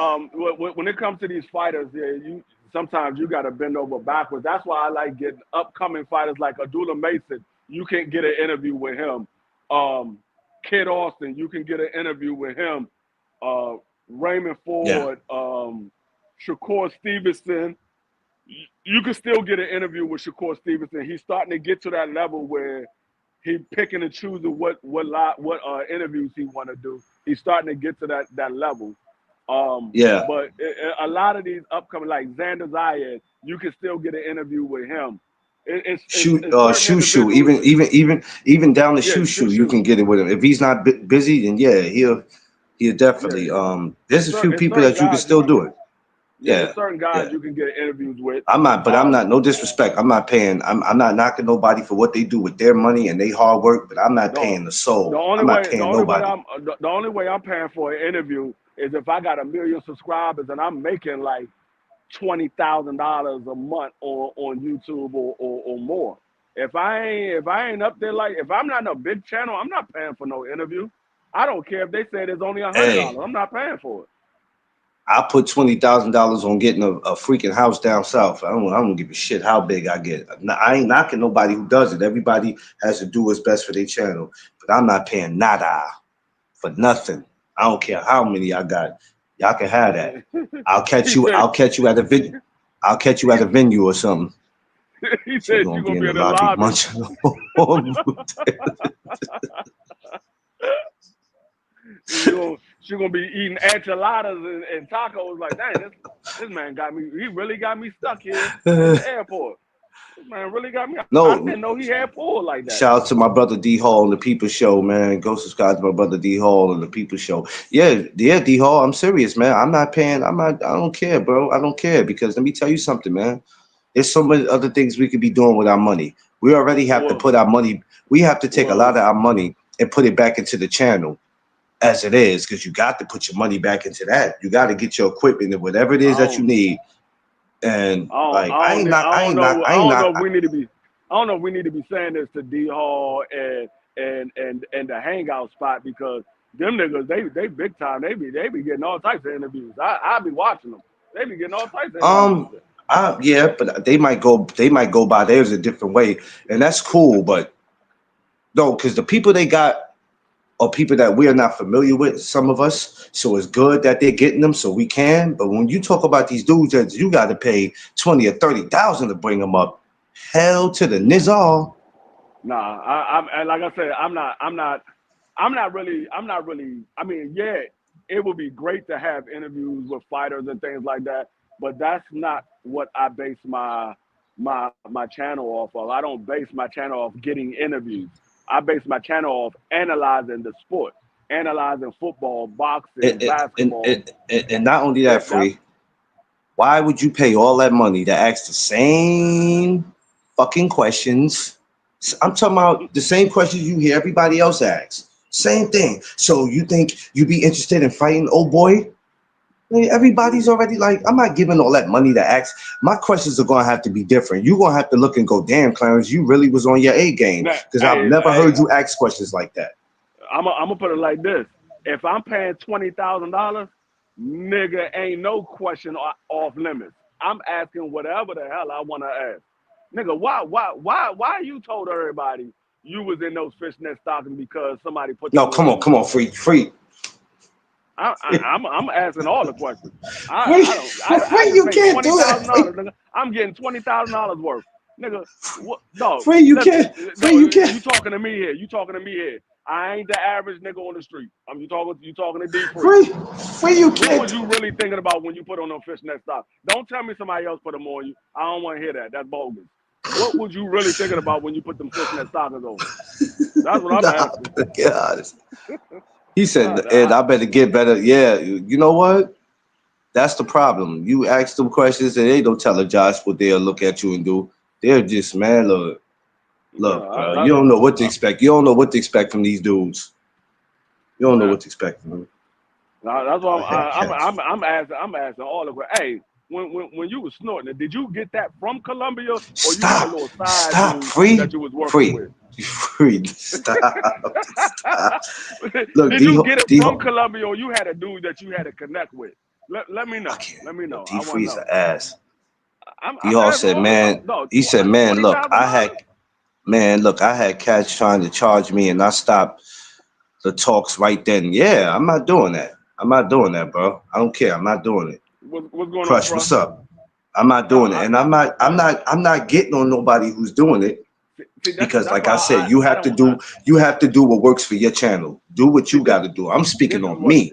when it comes to these fighters, yeah, you sometimes you got to bend over backwards. That's why I like getting upcoming fighters like Abdullah Mason. You can get an interview with him. Um, Kid Austin, you can get an interview with him. Uh, Raymond yeah, Ford, Shakur Stevenson. You can still get an interview with Shakur Stevenson. He's starting to get to that level where he picking and choosing what interviews he want to do. He's starting to get to that level. yeah. But a lot of these upcoming, like Xander Zayed, you can still get an interview with him. Shoot, It's certain shoo. individuals. Even down the Yeah, shoo. You shoot. can get it with him. If he's not busy, then yeah, he'll definitely. Yeah, There's a few it's people certain that you can guys you still can do get. it. Yeah, Yeah, it's certain guys yeah. you can get interviews with. I'm not, but I'm not. No disrespect. I'm not paying. I'm not knocking nobody for what they do with their money and they hard work. But I'm not No, paying the soul. I'm not the paying only way nobody. the only way I'm paying for an interview is if I got 1 million subscribers and I'm making like $20,000 a month on YouTube or more. If I ain't up there, like if I'm not in a big channel, I'm not paying for no interview. I don't care if they say there's only Hey, $100. I'm not paying for it. I put $20,000 on getting a freaking house down south. I don't give a shit how big I get. I ain't knocking nobody who does it. Everybody has to do what's best for their channel. But I'm not paying nada for nothing. I don't care how many I got. Y'all can have that. he said I'll catch you at a vid. I'll catch you he, at a venue or something. he So you're said gonna you're be gonna in be the in the lobby lobby. munching. She gonna be eating enchiladas and tacos. Like, dang, this man got me. He really got me stuck here at the airport. This man really got me. I No, didn't know he had pull like that. shout out to my brother D Hall and the People Show, man. Go subscribe to my brother D Hall and the People Show. Yeah, yeah, D Hall. I'm serious, man. I'm not paying. I'm not. I don't care, bro. I don't care because let me tell you something, man. There's so many other things we could be doing with our money. We already have to Well, put our money. We have to take a lot well, of our money and put it back into the channel as it is, because you got to put your money back into that. You got to get your equipment and whatever it I is that you don't, need. And like, I I ain't don't know not. if we need to be, I don't know if we need to be saying this to D Hall and the hangout spot because them niggas they big time. They be getting all types of interviews. I be watching them. They be getting all types of interviews. Um, yeah, but they might go by theirs a different way, and that's cool. But no, because the people they got are people that we are not familiar with. Some of us, so it's good that they're getting them, so we can. But when you talk about these dudes that you got to pay 20 or 30,000 to bring them up, hell to the nizar. Nah, and like I said, I'm not really. I mean, yeah, it would be great to have interviews with fighters and things like that, but that's not what I base my channel off of. I don't base my channel off getting interviews. I base my channel off analyzing the sport, analyzing football, boxing, basketball. And not only that, That's free. Why would you pay all that money to ask the same fucking questions? I'm talking about the same questions you hear everybody else ask. Same thing. So you think you'd be interested in fighting old boy? I mean, everybody's already like, I'm not giving all that money to ask. My questions are gonna have to be different. You're gonna have to look and go, damn, Clarence, you really was on your A game. nah, Because I've never hey, heard you ask questions like that. I'm gonna put it like this: if I'm paying $20,000, nigga, ain't no question off limits. I'm asking whatever the hell I want to ask, nigga. Why you told everybody you was in those fishnet stockings because somebody put No, them on you? come on, free. I'm asking all the questions. Free, I free, just you paid can't do twenty that. thousand dollars, nigga. I'm getting $20,000 worth, nigga. What? No, Free, you can't. Free, no. you can't. You talking to me here? You talking to me here? I ain't the average nigga on the street. You talking to D Free. Free, free, you What can't. was you really thinking about when you put on them fishnet stock? Don't tell me somebody else put them on you. I don't want to hear that. That's bogus. What was you really thinking about when you put them fishnet stockings on? That's what I'm Nah, asking. get honest. He said, and I better get better. Yeah, you know what? That's the problem. You ask them questions and they don't tell a Josh what they'll look at you and do. They're just, man, look, bro. You don't know what to expect. You don't know what to expect from these dudes. You don't know what to expect from them. That's why I had cats. I'm asking all of it. Hey, when you was snorting it, did you get that from Colombia or you had a Stop. little side Stop. dude Free. that you was working Free. with? Free. Stop. Stop. Look, Did you get it from Colombia or you had a dude that you had to connect with? Let me I know. can't. Let me Yo, know. D I want to Free's know. an ass. D I'm Hall asking said, all the stuff. man, No, he said, man, look, I $20,000. had, man, look, I had cats trying to charge me and I stopped the talks right then. Yeah, I'm not doing that. I'm not doing that, bro. I don't care. I'm not doing it. What's going on, Crush, Fro? what's up? I'm not No, doing it. And I'm not getting on nobody who's doing it see because that's like I said, why I don't. you have to do what works for your channel. Do what See you gotta do. I'm this speaking is on what me.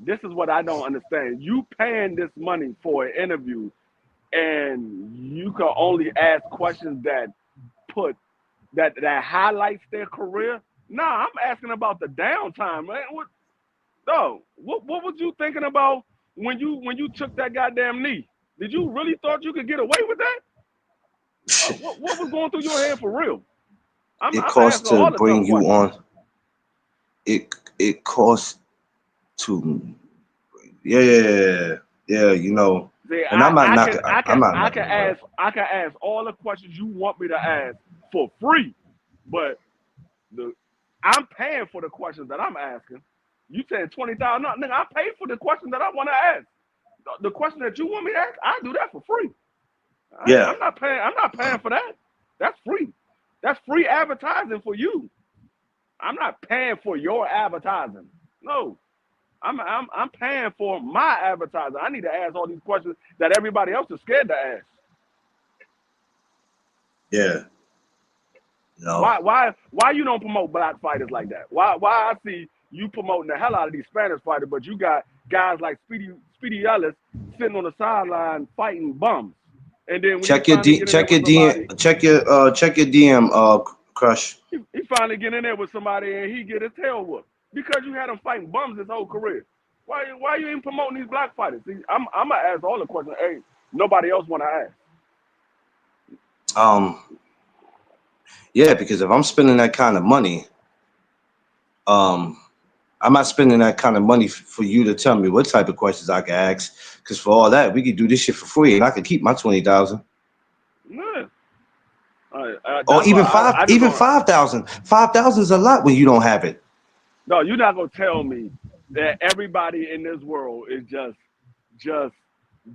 this is what I don't understand. You paying this money for an interview, and you can only ask questions that put that highlights their career. Nah, I'm asking about the downtime, man. What was you thinking about when you took that goddamn knee? Did you really thought you could get away with that? What was going through your head for real? It I'm costs asking to all the tough bring you questions. on. It costs to yeah, you know. See, And I'm not knocking. I'm not I knocking can it, bro. ask all the questions you want me to ask for free, but the I'm paying for the questions that I'm asking. You said 20,000, no, nigga. I pay for the questions that I want to ask. The question that you want me to ask, I do that for free. Yeah, I'm not paying. I'm not paying for that. That's free. That's free advertising for you. I'm not paying for your advertising. No, I'm paying for my advertising. I need to ask all these questions that everybody else is scared to ask. yeah. No. Why you don't promote black fighters like that? Why I see you promoting the hell out of these Spanish fighters, but you got guys like Speedy Ellis sitting on the sideline fighting bums, and then when he finally get in there with somebody, Check your DM, Crush. he finally get in there with somebody and he get his tail whooped because you had him fighting bums his whole career. Why you ain't promoting these black fighters? See, I'm gonna ask all the questions. Hey, nobody else want to ask. Um, yeah, because if I'm spending that kind of money, um, I'm not spending that kind of money for you to tell me what type of questions I can ask. Because for all that, we could do this shit for free, and I could keep my 20,000, Yeah. or That's why I just even don't. 5,000. 5,000 is a lot when you don't have it. No, you're not gonna tell me that everybody in this world is just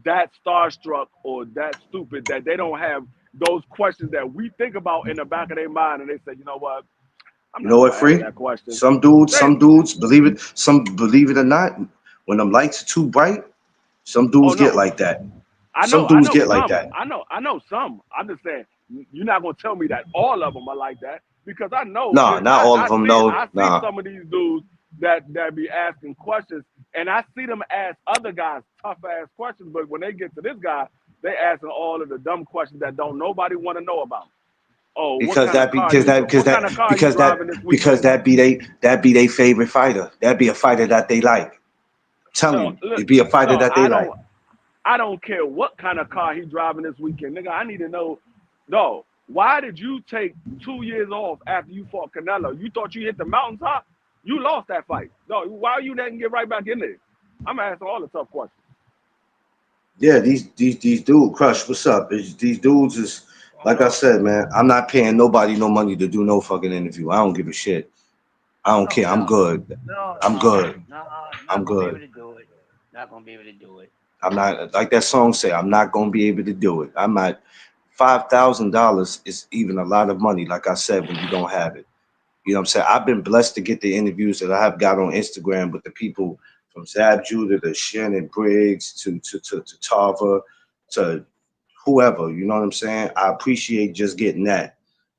that starstruck or that stupid that they don't have those questions that we think about in the back of their mind, and they say, you know what, I'm You know not what, gonna ask free? that question. They, Some dudes believe it or not, when them lights are too bright, some oh dudes get no, like that. Some I dudes know get like some, that I know some. I'm just saying you're not gonna tell me that all of them are like that because I know Nah, not all of them. No, I see nah, some of these dudes that be asking questions, and I see them ask other guys tough ass questions, but when they get to this guy, they asking all of the dumb questions that don't nobody want to know about. Oh, because that because that because what kind of that car you because driving this because weekend? that be they favorite fighter. That be a fighter that they like. I'm telling No, you, look, it be a fighter no, that they like. I don't care what kind of car he driving this weekend, nigga. I need to know. No, why did you take 2 years off after you fought Canelo? You thought you hit the mountaintop? You lost that fight. No, why you didn't get right back in there? I'm asking all the tough questions. Yeah, these dudes, Crush, what's up? These dudes is like I Oh, said, man. I'm not paying nobody no money to do no fucking interview. I don't give a shit. I don't care. I'm no, good. I'm good. I'm not gonna be able good. to do it. Not gonna be able to do it. I'm not like that song say. I'm not gonna be able to do it. I'm not. $5,000 is even a lot of money. Like I said, when you don't have it, you know what I'm saying. I've been blessed to get the interviews that I have got on Instagram with the people from Zab Judah to Shannon Briggs to Tarver to whoever. You know what I'm saying. I appreciate just getting that,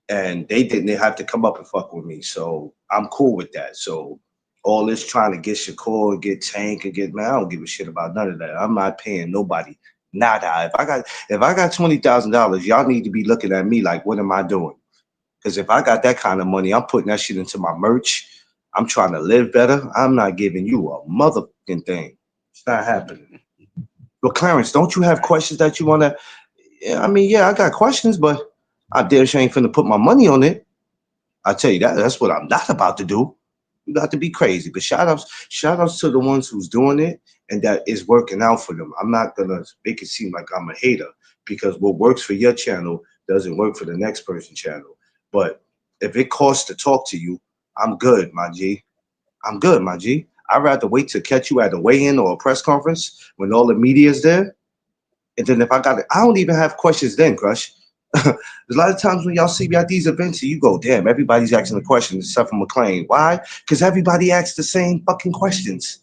and they didn't have to come up and fuck with me, so I'm cool with that. So all this trying to get Shakur and get Tank and get, man, I don't give a shit about none of that. I'm not paying nobody nada. If I got $20,000, y'all need to be looking at me like, what am I doing? Because if I got that kind of money, I'm putting that shit into my merch. I'm trying to live better. I'm not giving you a motherfucking thing. It's not happening. But Clarence, don't you have Right. questions that you want to? Yeah, I mean, yeah, I got questions, but I damn sure ain't finna put my money on it. I tell you that. That's what I'm not about to do. You got to be crazy. But shout outs to the ones who's doing it and that is working out for them. I'm not gonna make it seem like I'm a hater because what works for your channel doesn't work for the next person's channel. But if it costs to talk to you, I'm good, my G. I'm good, my G. I'd rather wait to catch you at a weigh-in or a press conference when all the media is there. And then if I got it, I don't even have questions then, Crush. There's a lot of times when y'all see me at these events, and you go, damn, everybody's asking a question except for McLean. Why? Because everybody asks the same fucking questions.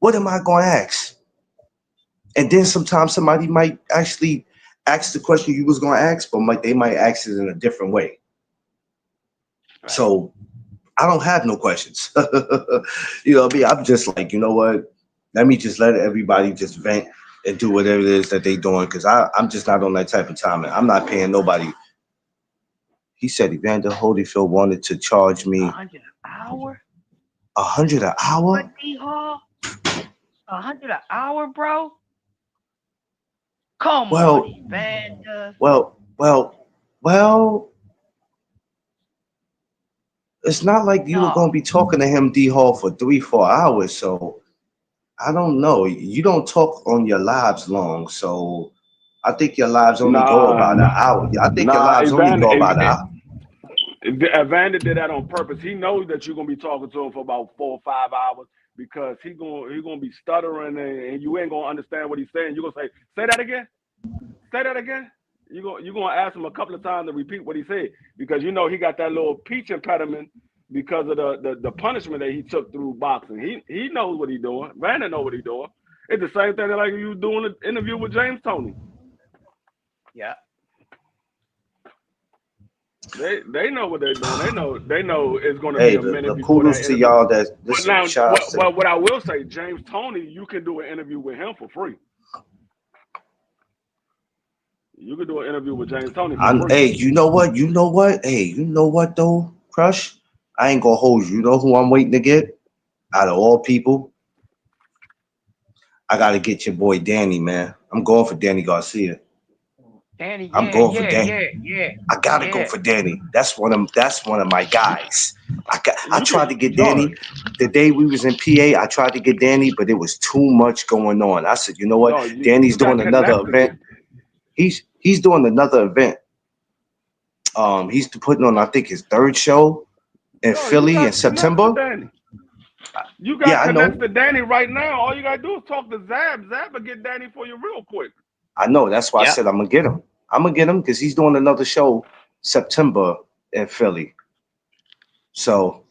What am I going to ask? And then sometimes somebody might actually ask the question you was going to ask, but they might ask it in a different way. Right. So I don't have no questions. You know what I mean? I'm just like, you know what? Let me just let everybody just vent and do whatever it is that they doing because I'm just not on that type of time. And I'm not paying nobody. He said Evander Holyfield wanted to charge A me hundred an hour? 100 an What, hour. D Hall? 100 an hour, bro? Come on, Well, Evander. well, well, well. It's not like you were No, gonna be talking to him, D Hall, for 3, 4 hours. So I don't know. You don't talk on your lives long, so I think your lives only go Nah, about an hour. I think your nah. lives only Evander, go about an hour. Evander did that on purpose. He knows that you're gonna be talking to him for about 4 or 5 hours because he gonna be stuttering and you ain't gonna understand what he's saying. You're gonna say that again, say that again. You gonna ask him a couple of times to repeat what he said because you know he got that little peach impediment because of the punishment that he took through boxing. He knows what he's doing. Vander know what he's doing. It's the same thing that like you doing an interview with James Tony. yeah. They know what they're doing. They know it's going to be Hey, a minute the before that kudos to interview. y'all that But listen. now, Shout outs to what I will say, James Tony, you can do an interview with him for free. You can do an interview with James Tony for free. hey, you know what? You know what? Hey, you know what though, Crush? I ain't gonna hold you. You know who I'm waiting to get? Out of all people, I gotta get your boy Danny, man. I'm going for Danny Garcia. Danny, I'm yeah, going for yeah, Danny. yeah, yeah, I gotta go yeah. for Danny. That's one of my guys. I You can, tried to get dog. Danny the day we was in PA. I tried to get Danny, but it was too much going on. I said, you know what? Dog, Danny's you got doing another connections. event. He's doing another event. He's putting on I think his third show in Dog, you Philly in got connects to September. Danny. You got Yeah, I connects know. to Danny right now. All you gotta do is talk to Zab. Zab will get Danny for you real quick. I know. That's why I Yep. said I'm gonna get him. I'm gonna get him because he's doing another show September in Philly. So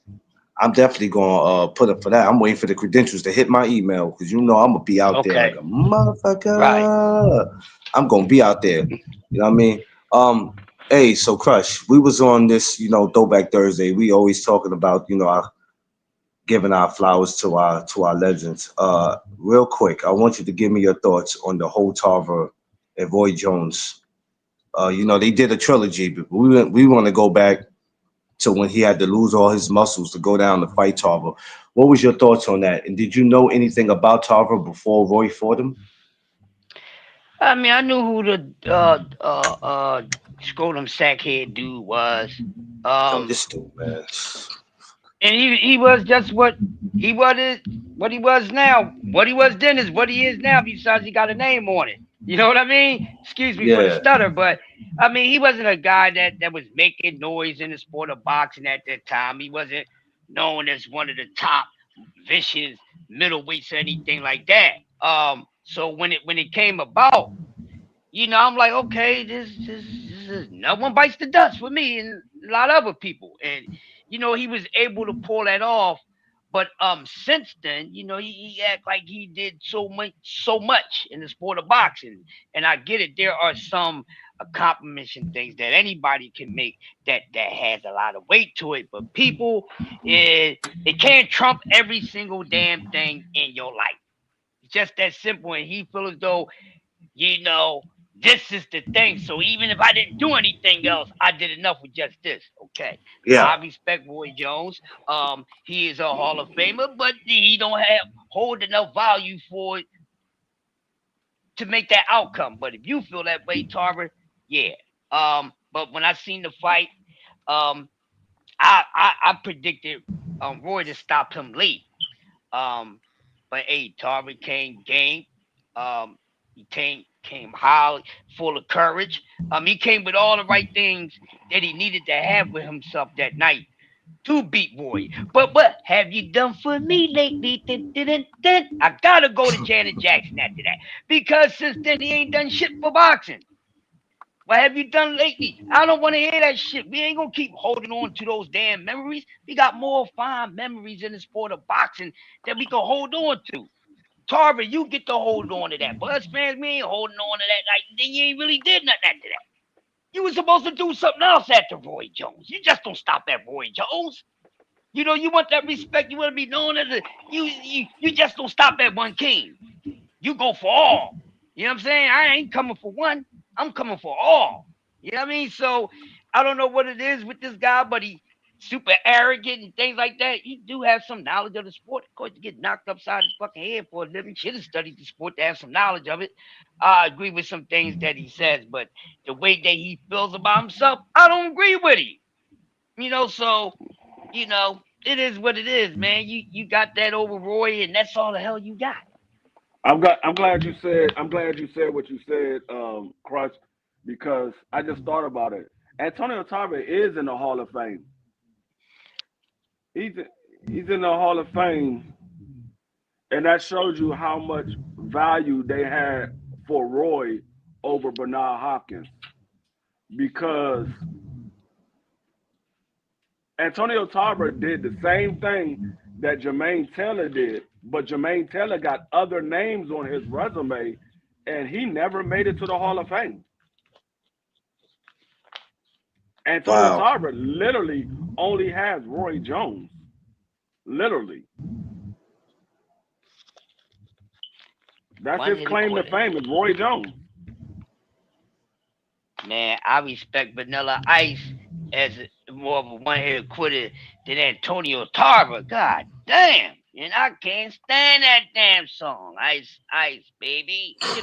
I'm definitely gonna put up for that. I'm waiting for the credentials to hit my email because you know I'm gonna be out there like Okay. a Right. motherfucker. I'm gonna be out there. You know what I mean? Hey, so Crush, we was on this, Throwback Thursday. We always talking about, giving our flowers to our legends. Real quick, I want you to give me your thoughts on the whole Tarver and Roy Jones. They did a trilogy, but we want to go back to when he had to lose all his muscles to go down to fight Tarver. What was your thoughts on that? And did you know anything about Tarver before Roy fought him? I mean, I knew who the scrotum sackhead dude was. Yo, Um, this dude, man. and he was just he was what he was now. What he was then is what he is now. Besides, he got a name on it. You know what I mean? Excuse me for the Yeah, stutter, but I mean, he wasn't a guy that was making noise in the sport of boxing at that time. He wasn't known as one of the top vicious middleweights or anything like that. So when it came about, I'm like, okay, this is no one bites the dust for me and a lot of other people. And he was able to pull that off. But since then, he act like he did so much in the sport of boxing. And I get it. There are some accomplishments and things that anybody can make that has a lot of weight to it. But people, it can't trump every single damn thing in your life. It's just that simple. And he feel as though you know This is the thing. So even if I didn't do anything else, I did enough with just this. Okay. I Yeah. respect Roy Jones. He is a Hall of Famer, but he don't have hold enough value for it to make that outcome. But if you feel that way, Tarver, yeah. But when I seen the fight, um, I predicted Roy to stop him late. Um, but hey, Tarver came game. He came high, full of courage. He came with all the right things that he needed to have with himself that night to beat Roy. But what have you done for me lately? Dun, dun, dun, dun. I gotta go to Janet Jackson after that because since then he ain't done shit for boxing. What have you done lately? I don't want to hear that shit. We ain't gonna keep holding on to those damn memories. We got more fine memories in the sport of boxing that we can hold on to. Tarver, you get to hold on to that. But us fans, we ain't holding on to that. Like, then you ain't really did nothing after that. You was supposed to do something else after Roy Jones. You just don't stop at Roy Jones. You know, you want that respect. You want to be known as a you just don't stop at one king. You go for all. You know what I'm saying? I ain't coming for one. I'm coming for all. You know what I mean? So I don't know what it is with this guy, but he super arrogant and things like that. He do have some knowledge of the sport. Of course, to get knocked upside his fucking head for a living, should have studied the sport to have some knowledge of it. I agree with some things that he says, but the way that he feels about himself, I don't agree with him. You know, so it is what it is, man. You got that over Roy, and that's all the hell you got. I'm glad you said what you said, Crush, because I just thought about it. Antonio Tarver is in the Hall of Fame. He's he's in the Hall of Fame, and that shows you how much value they had for Roy over Bernard Hopkins. Because Antonio Tarver did the same thing that Jermaine Taylor did, but Jermaine Taylor got other names on his resume, and he never made it to the Hall of Fame. Antonio Wow. Tarver literally only has Roy Jones. Literally. That's One his hitter claim to quitter. fame is Roy Jones. Man, I respect Vanilla Ice as more of a one hitter quitter than Antonio Tarver. God damn. And I can't stand that damn song. Ice, ice, baby. You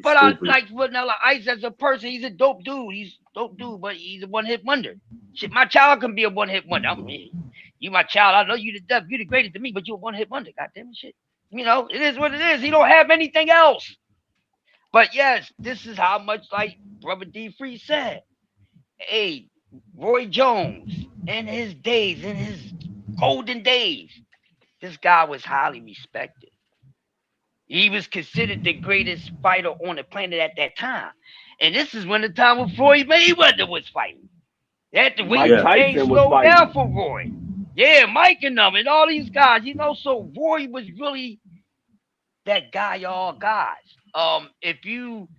But I stupid. like Vanilla Ice as a person. He's a dope dude. He's a dope dude, but he's a one hit wonder. Shit, my child can be a one hit wonder. You my child. I love you to death. You the greatest to me, but you're a one hit wonder. God damn it, shit. It is what it is. He don't have anything else. But yes, this is how much like Brother D Free said. Hey, Roy Jones in his days, in his golden days, this guy was highly respected. He was considered the greatest fighter on the planet at that time. And this is when the time when Floyd Mayweather was fighting. That the way Mike Yeah. things Tyson was slowed down fighting. for Roy. Yeah, Mike and them and all these guys, so Roy was really that guy, all guys. If you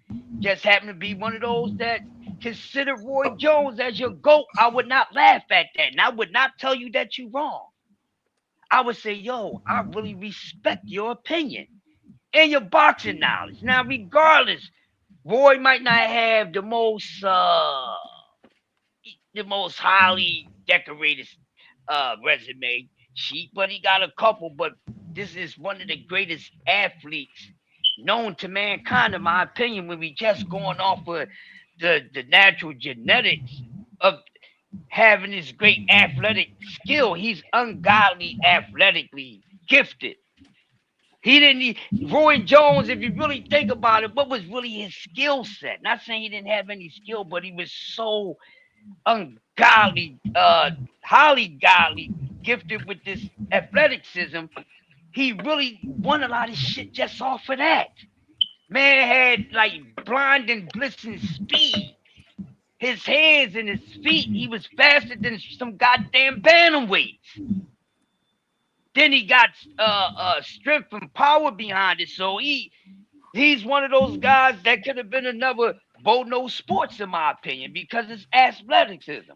just happen to be one of those that consider Roy Jones as your GOAT, I would not laugh at that. And I would not tell you that you're wrong. I would say, yo, I really respect your opinion and your boxing knowledge. Now, regardless, Roy might not have the most highly decorated resume sheet, but he got a couple. But this is one of the greatest athletes known to mankind, in my opinion. When we just going off of the natural genetics of having this great athletic skill, he's ungodly athletically gifted. He didn't need Roy Jones, if you really think about it, what was really his skill set? Not saying he didn't have any skill, but he was so ungodly, highly godly, gifted with this athleticism. He really won a lot of shit just off of that. Man had like blinding, glistening speed. His hands and his feet, he was faster than some goddamn bantamweights. Then he got strength and power behind it. So he's one of those guys that could have been another Bono Sports, in my opinion, because it's athleticism.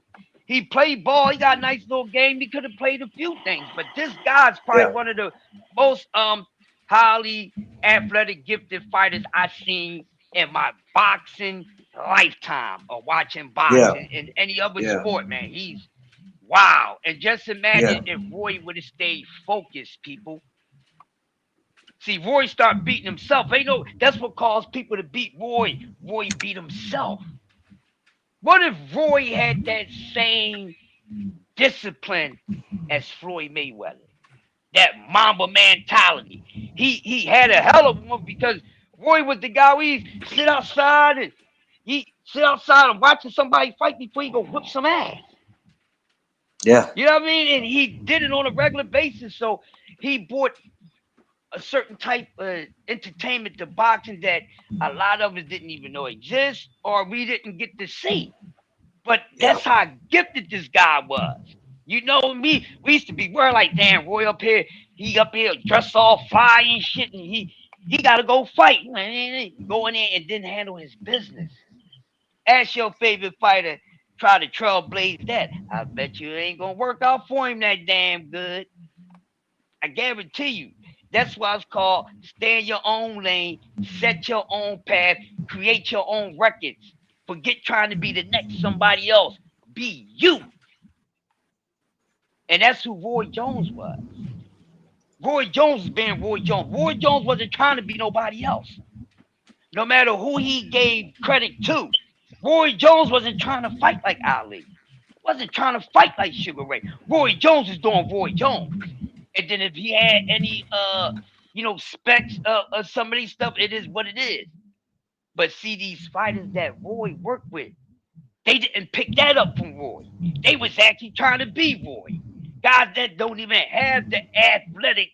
He played ball. He got a nice little game. He could have played a few things, but this guy's probably Yeah. one of the most highly athletic, gifted fighters I've seen in my boxing lifetime or watching Yeah, boxing in any other yeah, sport, man. He's wow. And just imagine yeah, if Roy would have stayed focused, people. See, Roy started beating himself. Ain't no, that's what caused people to beat Roy. Roy beat himself. What if Roy had that same discipline as Floyd Mayweather? That Mamba mentality. He had a hell of one because Roy was the guy where he sit outside and he sit outside and watching somebody fight before he go whip some ass. yeah, You know what I mean? And he did it on a regular basis. So he brought a certain type of entertainment to boxing that a lot of us didn't even know exists or we didn't get to see. But yeah, that's how gifted this guy was. You know me, we used to be worried like, damn, Roy up here, he up here dressed all fly and shit, and he gotta go fight. Go in there and didn't handle his business. Ask your favorite fighter, try to trailblaze that. I bet you it ain't gonna work out for him that damn good. I guarantee you. That's why it's called stay in your own lane, set your own path, create your own records. Forget trying to be the next somebody else. Be you. And that's who Roy Jones was. Roy Jones is being Roy Jones. Roy Jones wasn't trying to be nobody else. No matter who he gave credit to. Roy Jones wasn't trying to fight like Ali. Wasn't trying to fight like Sugar Ray. Roy Jones is doing Roy Jones. And then if he had any specs of some of these stuff, it is what it is. But see, these fighters that Roy worked with, they didn't pick that up from Roy. They was actually trying to be Roy. Guys that don't even have the athletic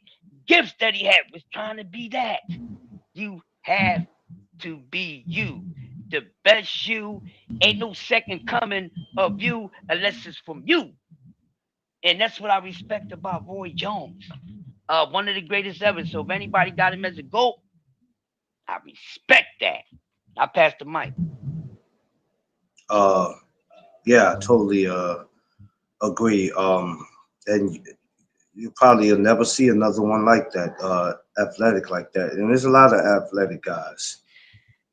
gifts that he had was trying to be that. You have to be you. The best you. Ain't no second coming of you unless it's from you. And that's what I respect about Roy Jones. One of the greatest ever. So if anybody got him as a GOAT, I respect that. I pass the mic. uh, yeah, I totally agree. And you probably will never see another one like that, athletic like that. And there's a lot of athletic guys.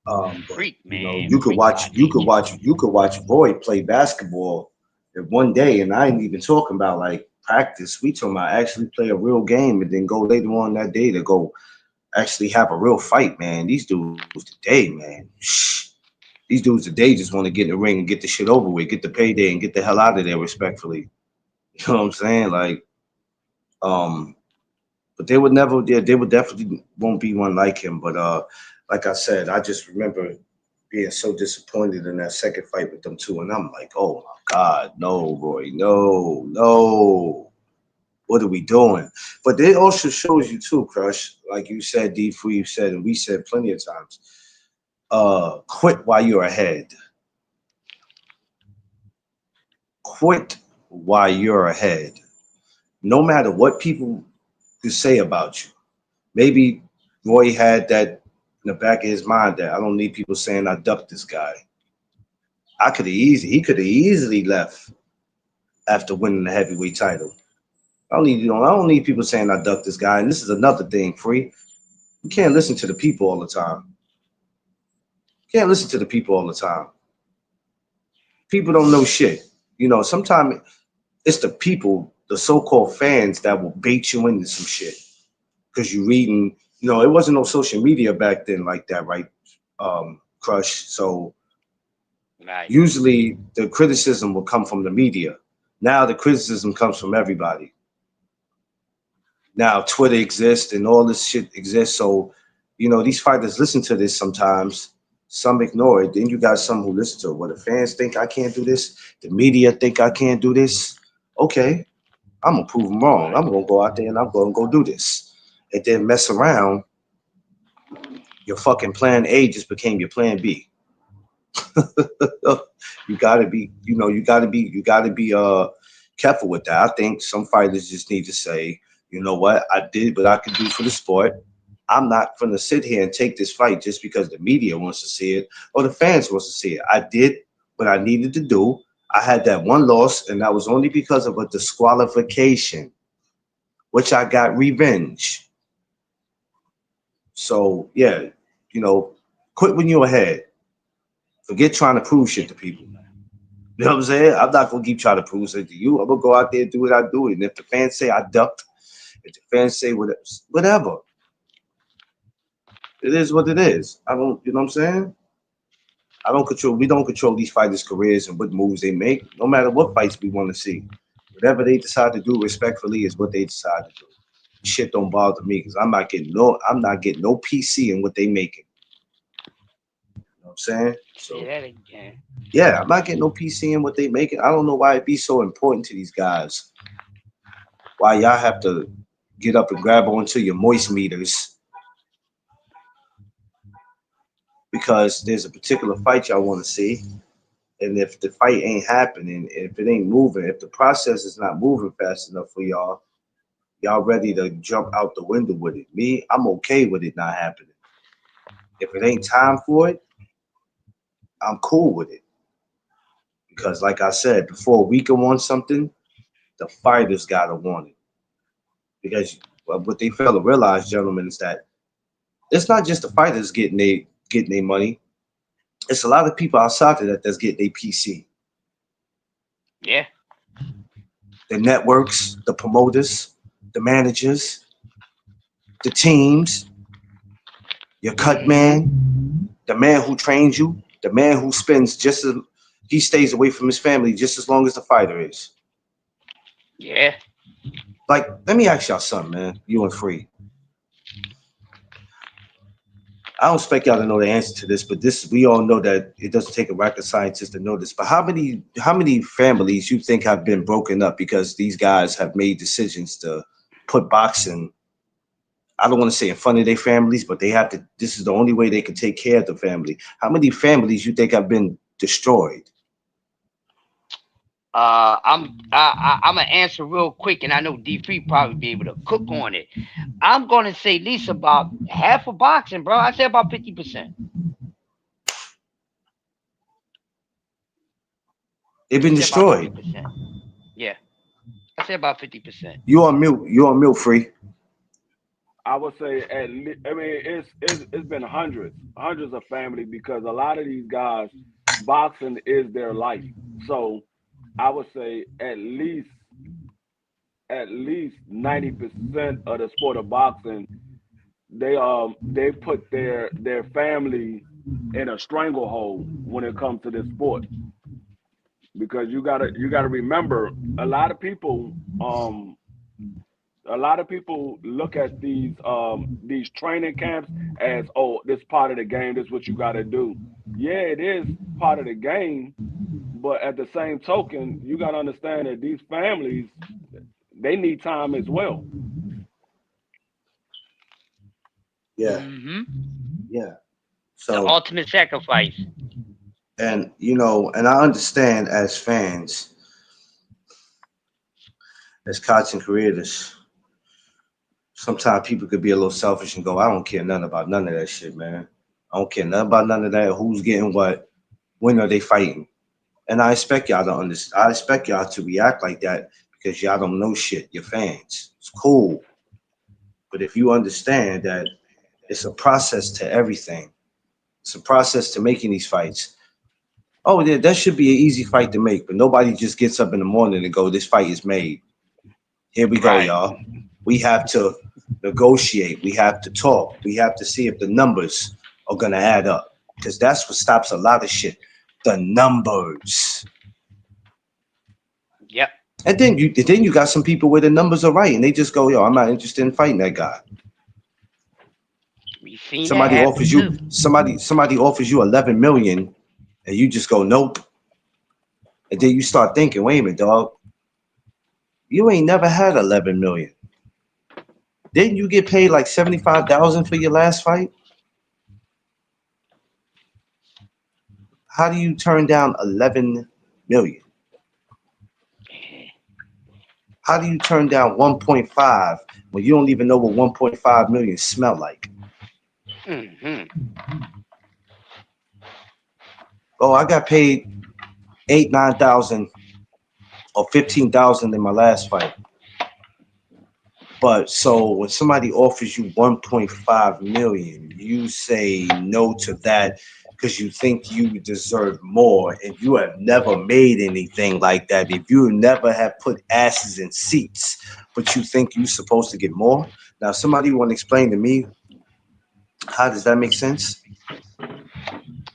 But Freak, man. you could Freak watch, by nature. Roy play basketball in one day, and I ain't even talking about like practice. We talking about actually play a real game and then go later on that day to go actually have a real fight, man. These dudes today, man. These dudes today just want to get in the ring and get the shit over with, get the payday, and get the hell out of there respectfully. You know what I'm saying? Like, um, but they would never, yeah, they would definitely won't be one like him. But like I said, I just remember being so disappointed in that second fight with them two, and I'm like, oh my God, no, Roy, no, no. What are we doing? But it also shows you too, Crush, like you said, D3, you said, and we said plenty of times, quit while you're ahead. Quit while you're ahead. No matter what people could say about you. Maybe Roy had that in the back of his mind that I don't need people saying I ducked this guy. He could have easily left after winning the heavyweight title. I don't need people saying I ducked this guy. And this is another thing, Free. You can't listen to the people all the time. You can't listen to the people all the time. People don't know shit. Sometimes it's the people, the so-called fans, that will bait you into some shit because you reading. It wasn't no social media back then like that, right? Crush. So Right. usually the criticism will come from the media. Now the criticism comes from everybody. Now Twitter exists and all this shit exists. So, these fighters listen to this sometimes. Some ignore it. Then you got some who listen to it. Well, the fans think I can't do this. The media think I can't do this. Okay, I'm gonna prove them wrong. Right. I'm gonna go out there and I'm gonna go do this. And then mess around. Your fucking plan A just became your plan B. You gotta be, you gotta be careful with that. I think some fighters just need to say, you know what, I did what I could do for the sport. I'm not gonna sit here and take this fight just because the media wants to see it or the fans wants to see it. I did what I needed to do. I had that one loss, and that was only because of a disqualification, which I got revenge. So yeah, you know, quit when you're ahead. Forget trying to prove shit to people. You know what I'm saying? I'm not gonna keep trying to prove something to you. I'm gonna go out there and do what I do. And if the fans say I ducked, if the fans say whatever, it is what it is. I don't, you know what I'm saying? I don't control. We don't control these fighters' careers and what moves they make. No matter what fights we want to see, whatever they decide to do, respectfully, is what they decide to do. Shit don't bother me because I'm not getting no PC in what they making. You know what I'm saying? Say So that again. yeah, I'm not getting no PC in what they making. I don't know why it be so important to these guys. Why y'all have to get up and grab onto your moist meters because there's a particular fight y'all want to see. And if the fight ain't happening, if it ain't moving, if the process is not moving fast enough for y'all ready to jump out the window with it. Me, I'm okay with it not happening. If it ain't time for it, I'm cool with it. Because like I said, before we can want something, the fighters gotta want it. Because what they fail to realize, gentlemen, is that it's not just the fighters getting their money. It's a lot of people outside of that that's getting their PC. Yeah. The networks, the promoters, the managers, the teams, your cut Mm-hmm. man, the man who trains you, the man who spends just as he stays away from his family just as long as the fighter is. Yeah. Like, let me ask y'all something, man. You and Free. I don't expect y'all to know the answer to this, but this we all know that it doesn't take a rocket scientist to know this. But how many families you think have been broken up because these guys have made decisions to put boxing, I don't want to say in front of their families, but they have to. This is the only way they can take care of the family. How many families you think have been destroyed? I'm gonna answer real quick, and I know D3 probably be able to cook on it. I'm gonna say at least about half of boxing, bro. I say about 50%. They've I been say about destroyed. 50%. Yeah, I say about 50%. You on mute. You on mute, Free. I would say at least, I mean, it's been hundreds of family because a lot of these guys, boxing is their life. So I would say at least 90% of the sport of boxing, they put their family in a stranglehold when it comes to this sport because you gotta remember a lot of people look at these training camps as, oh, this part of the game, this is what you got to do. Yeah, it is part of the game, but at the same token, you got to understand that these families, they need time as well. Yeah, Mm-hmm. yeah. The So, ultimate sacrifice. and and I understand as fans, as content creators, sometimes people could be a little selfish and go, I don't care nothing about none of that shit, man. I don't care nothing about none of that. Who's getting what? When are they fighting? And I expect y'all to understand. I expect y'all to react like that because y'all don't know shit. You're fans. It's cool. But if you understand that it's a process to everything, it's a process to making these fights. Oh, yeah, that should be an easy fight to make, but nobody just gets up in the morning and go, this fight is made. Here we go, Right. y'all. We have to negotiate. We have to talk. We have to see if the numbers are gonna add up. Because that's what stops a lot of shit. The numbers. Yep. And then you got some people where the numbers are right and they just go, yo, I'm not interested in fighting that guy. We've seen that Somebody happen offers you too. somebody offers you 11 million and you just go, nope. And then you start thinking, wait a minute, dog, you ain't never had 11 million. Didn't you get paid like 75,000 for your last fight? How do you turn down 11 million? How do you turn down 1.5 when you don't even know what 1.5 million smell like? Mm-hmm. Oh, I got paid 8, 9,000 or 15,000 in my last fight. But so when somebody offers you 1.5 million, you say no to that because you think you deserve more, and you have never made anything like that. If you never have put asses in seats, but you think you're supposed to get more. Now, somebody want to explain to me, how does that make sense?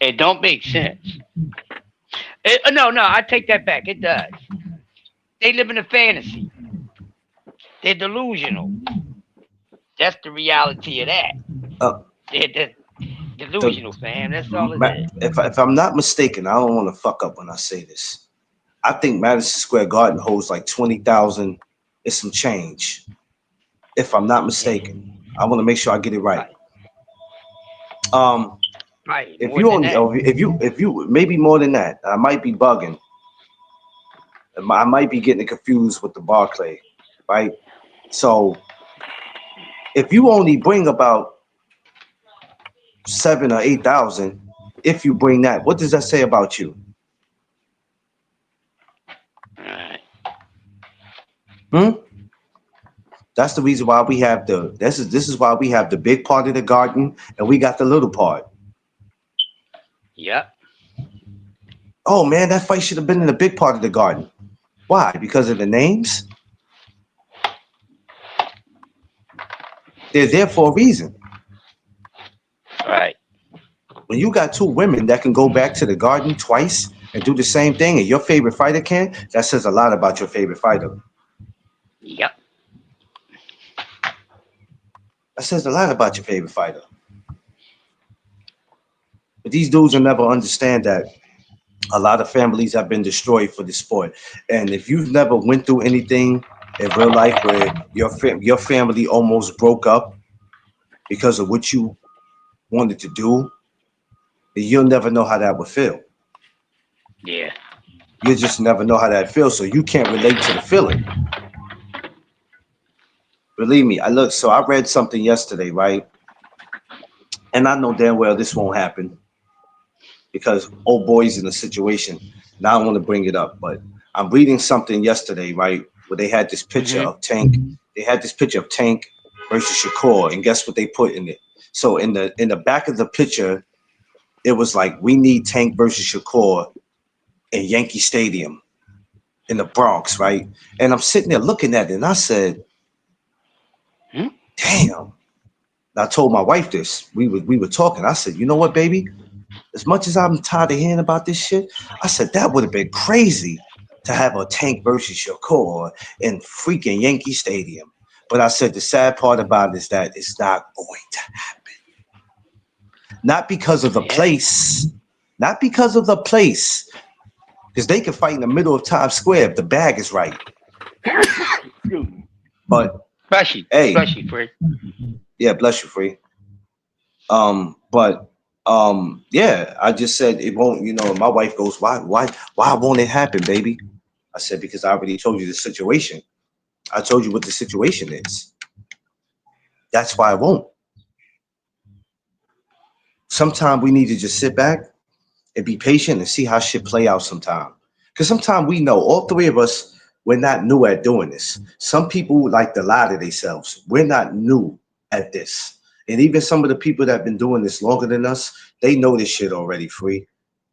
It don't make sense. No, no, I take that back. It does. They live in a fantasy. They're delusional. That's the reality of that. Uh, They're the, delusional, fam. That's all it is. if I'm not mistaken, I don't want to fuck up when I say this. I think Madison Square Garden holds like 20,000. It's some change, if I'm not mistaken. I want to make sure I get it right. Right, Um, right. if More you than only, that. if you maybe more than that, I might be bugging. I might be getting it confused with the Barclay, right? So if you only bring about 7 or 8,000, if you bring that, what does that say about you? Right. Hmm? That's the reason why we have this is why we have the big part of the garden and we got the little part. Yep. Oh man, that fight should have been in the big part of the garden. Why? Because of the names? They're there for a reason. Right. When you got two women that can go back to the garden twice and do the same thing and your favorite fighter can, that says a lot about your favorite fighter. Yep. That says a lot about your favorite fighter. But these dudes will never understand that a lot of families have been destroyed for the sport. And if you've never went through anything in real life where your family almost broke up because of what you wanted to do, then you'll never know how that would feel. Yeah. You'll just never know how that feels. So you can't relate to the feeling. Believe me, I look. So I read something yesterday, right? And I know damn well this won't happen because old boy's in a situation. Now I want to bring it up, but I'm reading something yesterday, right, where they had this picture Hmm. of Tank. They had this picture of Tank versus Shakur, and guess what they put in it? So in the back of the picture, it was like we need Tank versus Shakur in Yankee Stadium in the Bronx, right? And I'm sitting there looking at it, and I said, Hmm? "Damn." And I told my wife this. We were talking. I said, "You know what, baby? As much as I'm tired of hearing about this shit, I said that would have been crazy to have a Tank versus Shakur in freaking Yankee Stadium." But I said the sad part about it is that it's not going to happen. Not because of the Yeah. place, not because of the place, because they can fight in the middle of Times Square if the bag is right. Excuse me. But hey, Bless you, Fred. yeah, bless you, free. But yeah, I just said it won't. My wife goes, why won't it happen, baby? I said because I already told you the situation. I told you what the situation is. That's why it won't. Sometimes we need to just sit back and be patient and see how shit play out sometime. Because sometimes we know, all three of us, we're not new at doing this. Some people like to lie to themselves. We're not new at this. And even some of the people that have been doing this longer than us, they know this shit already, free.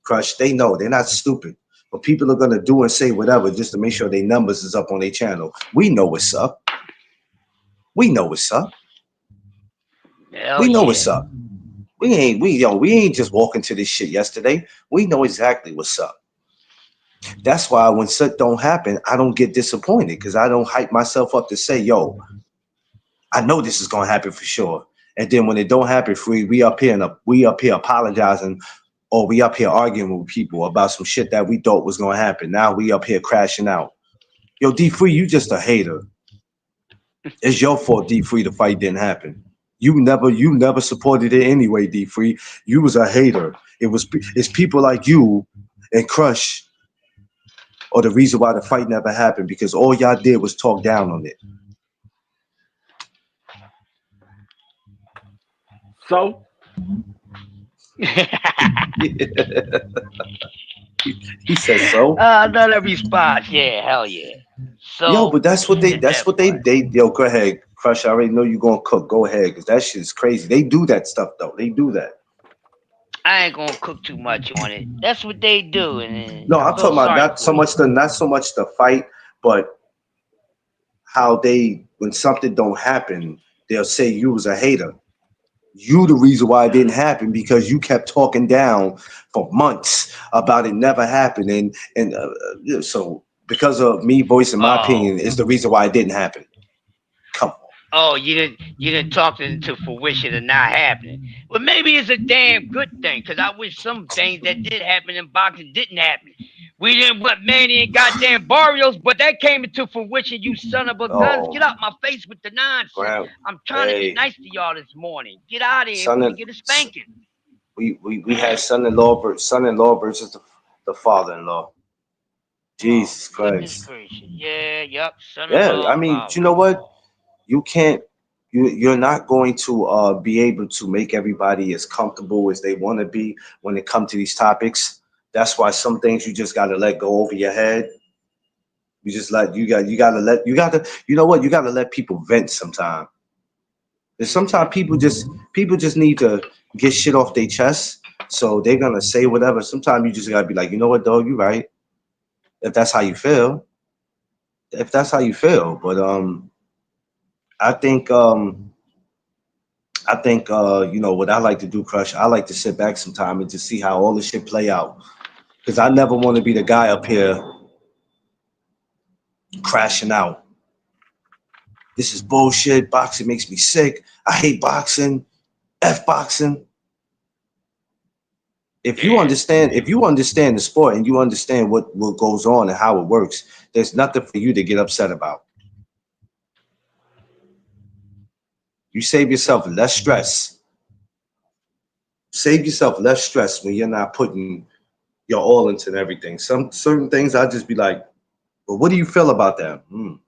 Crush, they know. They're not stupid. But people are gonna do and say whatever just to make sure their numbers is up on their channel. We know what's up. We know what's up. Hell We know yeah. what's up. We ain't just walking to this shit yesterday. We know exactly what's up. That's why when shit don't happen, I don't get disappointed because I don't hype myself up to say, yo, I know this is gonna happen for sure. And then when it don't happen, we up here apologizing, or we up here arguing with people about some shit that we thought was gonna happen. Now we up here crashing out. Yo, D Free, you just a hater. It's your fault, D Free, the fight didn't happen. You never supported it anyway, D Free. You was a hater. It's people like you and Crush or the reason why the fight never happened because all y'all did was talk down on it. So, He says so. Another response. Yeah, hell yeah. Yo, So but that's what they is that's that what they part. they yo, go ahead, Crush, I already know you're gonna cook. Go ahead, because that shit is crazy. They do that stuff though. They do that. I ain't gonna cook too much on it. That's what they do, and No, I I'm feel talking about sorry not so for you. much the fight, but how they when something don't happen, they'll say you was a hater. You the reason why it didn't happen because you kept talking down for months about it never happening, and so because of me voicing my Oh, opinion is the reason why it didn't happen. Come on. oh, you didn't talk it into fruition and not happening. Well, maybe it's a damn good thing, because I wish some things that did happen in boxing didn't happen. We didn't want Manny and goddamn Barrios, but that came into fruition, you son of a guns. Oh, Get out my face with the nonsense. Graham. I'm trying to be Hey, nice to y'all this morning. Get out of here son before you and get a spanking. we had son-in-law versus the father-in-law. Oh, Jesus goodness Christ. gracious. Yeah, yep, Yeah, I son-in-law, mean, you know father-in-law. what? You can't you're not going to be able to make everybody as comfortable as they want to be when it comes to these topics. That's why some things you just got to let go over your head. You just let you got to you know what? You got to let people vent sometime. And Mm-hmm. sometimes people just need to get shit off their chest. So they're gonna say whatever. Sometimes you just gotta be like, you know what, dog, you right. If that's how you feel, if that's how you feel. But I think you know what I like to do, Crush. I like to sit back sometime and just see how all this shit play out. Because I never want to be the guy up here crashing out. This is bullshit. Boxing makes me sick. I hate boxing. F boxing. Yeah. If you understand the sport and you understand what goes on and how it works, there's nothing for you to get upset about. You save yourself less stress. Save yourself less stress when you're not putting your all into everything. Some certain things I just be like, but what do you feel about that?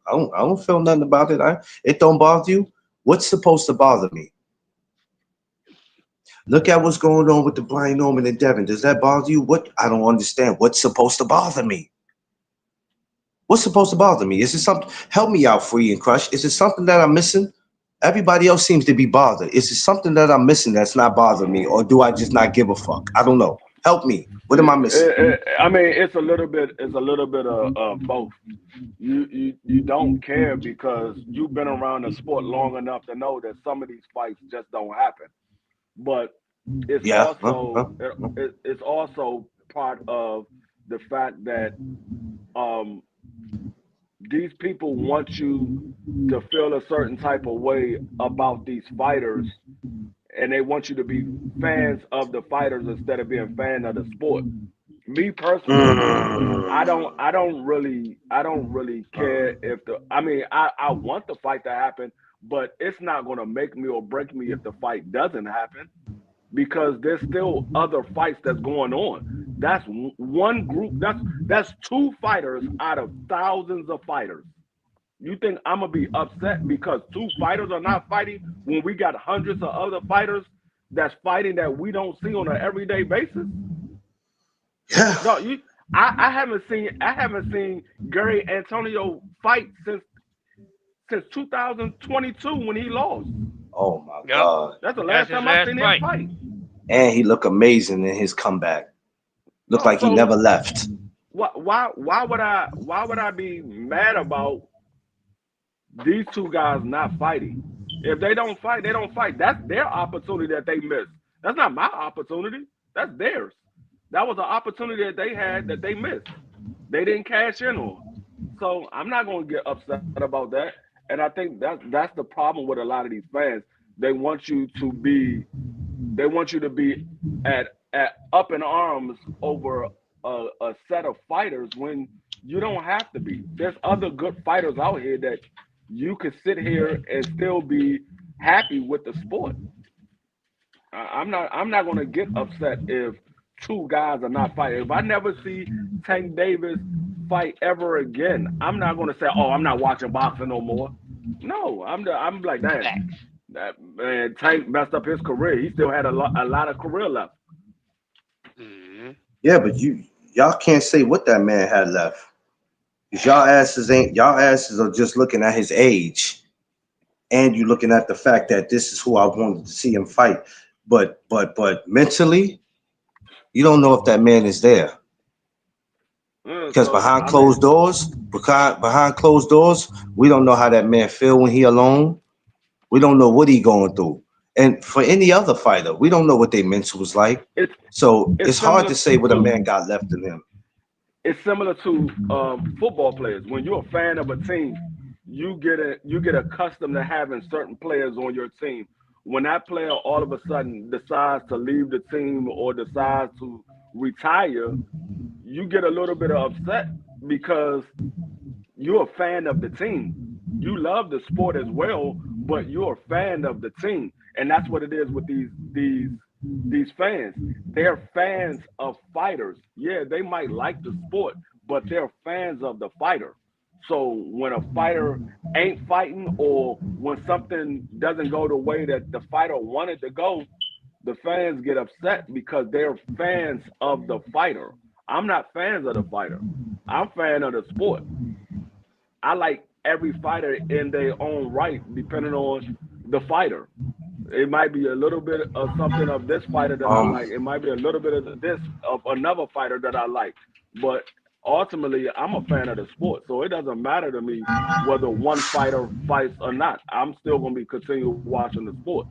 I don't feel nothing about it. It don't bother you. What's supposed to bother me? Look at what's going on with the Brian Norman and Devin. Does that bother you? What I don't understand. What's supposed to bother me? What's supposed to bother me? Is it something? Help me out, Free and Crush. Is it something that I'm missing? Everybody else seems to be bothered. Is it something that I'm missing that's not bothering me, or do I just not give a fuck? I don't know. Help me. What am I missing? I mean, it's a little bit of both. You don't care because you've been around the sport long enough to know that some of these fights just don't happen. But it's Yeah. also it's also part of the fact that um, these people want you to feel a certain type of way about these fighters, and they want you to be fans of the fighters instead of being fan of the sport. Me personally, Mm. I don't really care if the I mean I want the fight to happen, but it's not gonna make me or break me if the fight doesn't happen because there's still other fights that's going on. That's one group. That's two fighters out of thousands of fighters. You think I'm gonna be upset because two fighters are not fighting when we got hundreds of other fighters that's fighting that we don't see on an everyday basis? Yeah. No, I haven't seen Gary Antonio fight since 2022 when he lost. Oh my Yep. God. That's the That's last his time I've last seen him fight. fight. And he looked amazing in his comeback. Looked No, like he so never left. why would I be mad about these two guys not fighting? If they don't fight, they don't fight. That's their opportunity that they missed. That's not my opportunity. That's theirs. That was an opportunity that they had that they missed. They didn't cash in on. So I'm not going to get upset about that. And I think that's the problem with a lot of these fans. They want you to be they want you to be at up in arms over a set of fighters when you don't have to be. There's other good fighters out here that you could sit here and still be happy with the sport. I'm not going to get upset if two guys are not fighting. If I never see Tank Davis fight ever again, I'm not going to say, "Oh, I'm not watching boxing no more." No, I'm like, damn, Facts. that man Tank messed up his career. He still had a lot of career left. Mm-hmm. Yeah, but y'all can't say what that man had left. Cause y'all asses are just looking at his age. and you're looking at the fact that this is who I wanted to see him fight. But mentally, you don't know if that man is there. Yeah, Because so behind I mean, closed doors, behind closed doors, we don't know how that man feel when he alone. We don't know what he going through. And for any other fighter, we don't know what their mental was like. it's So it's it's hard similar to say what a to man got left in him. it's similar to football players. When you're a fan of a team, you get accustomed to having certain players on your team. When that player all of a sudden decides to leave the team or decides to retire, you get a little bit of upset because you're a fan of the team. You love the sport as well, but you're a fan of the team, and that's what it is with these fans. They're fans of fighters. Yeah, they might like the sport, but they're fans of the fighter. So when a fighter ain't fighting, or when something doesn't go the way that the fighter wanted to go, the fans get upset because they're fans of the fighter. I'm not fans of the fighter. I'm fan of the sport. I like every fighter in their own right, depending on the fighter. It might be a little bit of something of this fighter that I Um, like. It might be a little bit of this of another fighter that I like. But ultimately, I'm a fan of the sport, so it doesn't matter to me whether one fighter fights or not. I'm still gonna be continue watching the sport.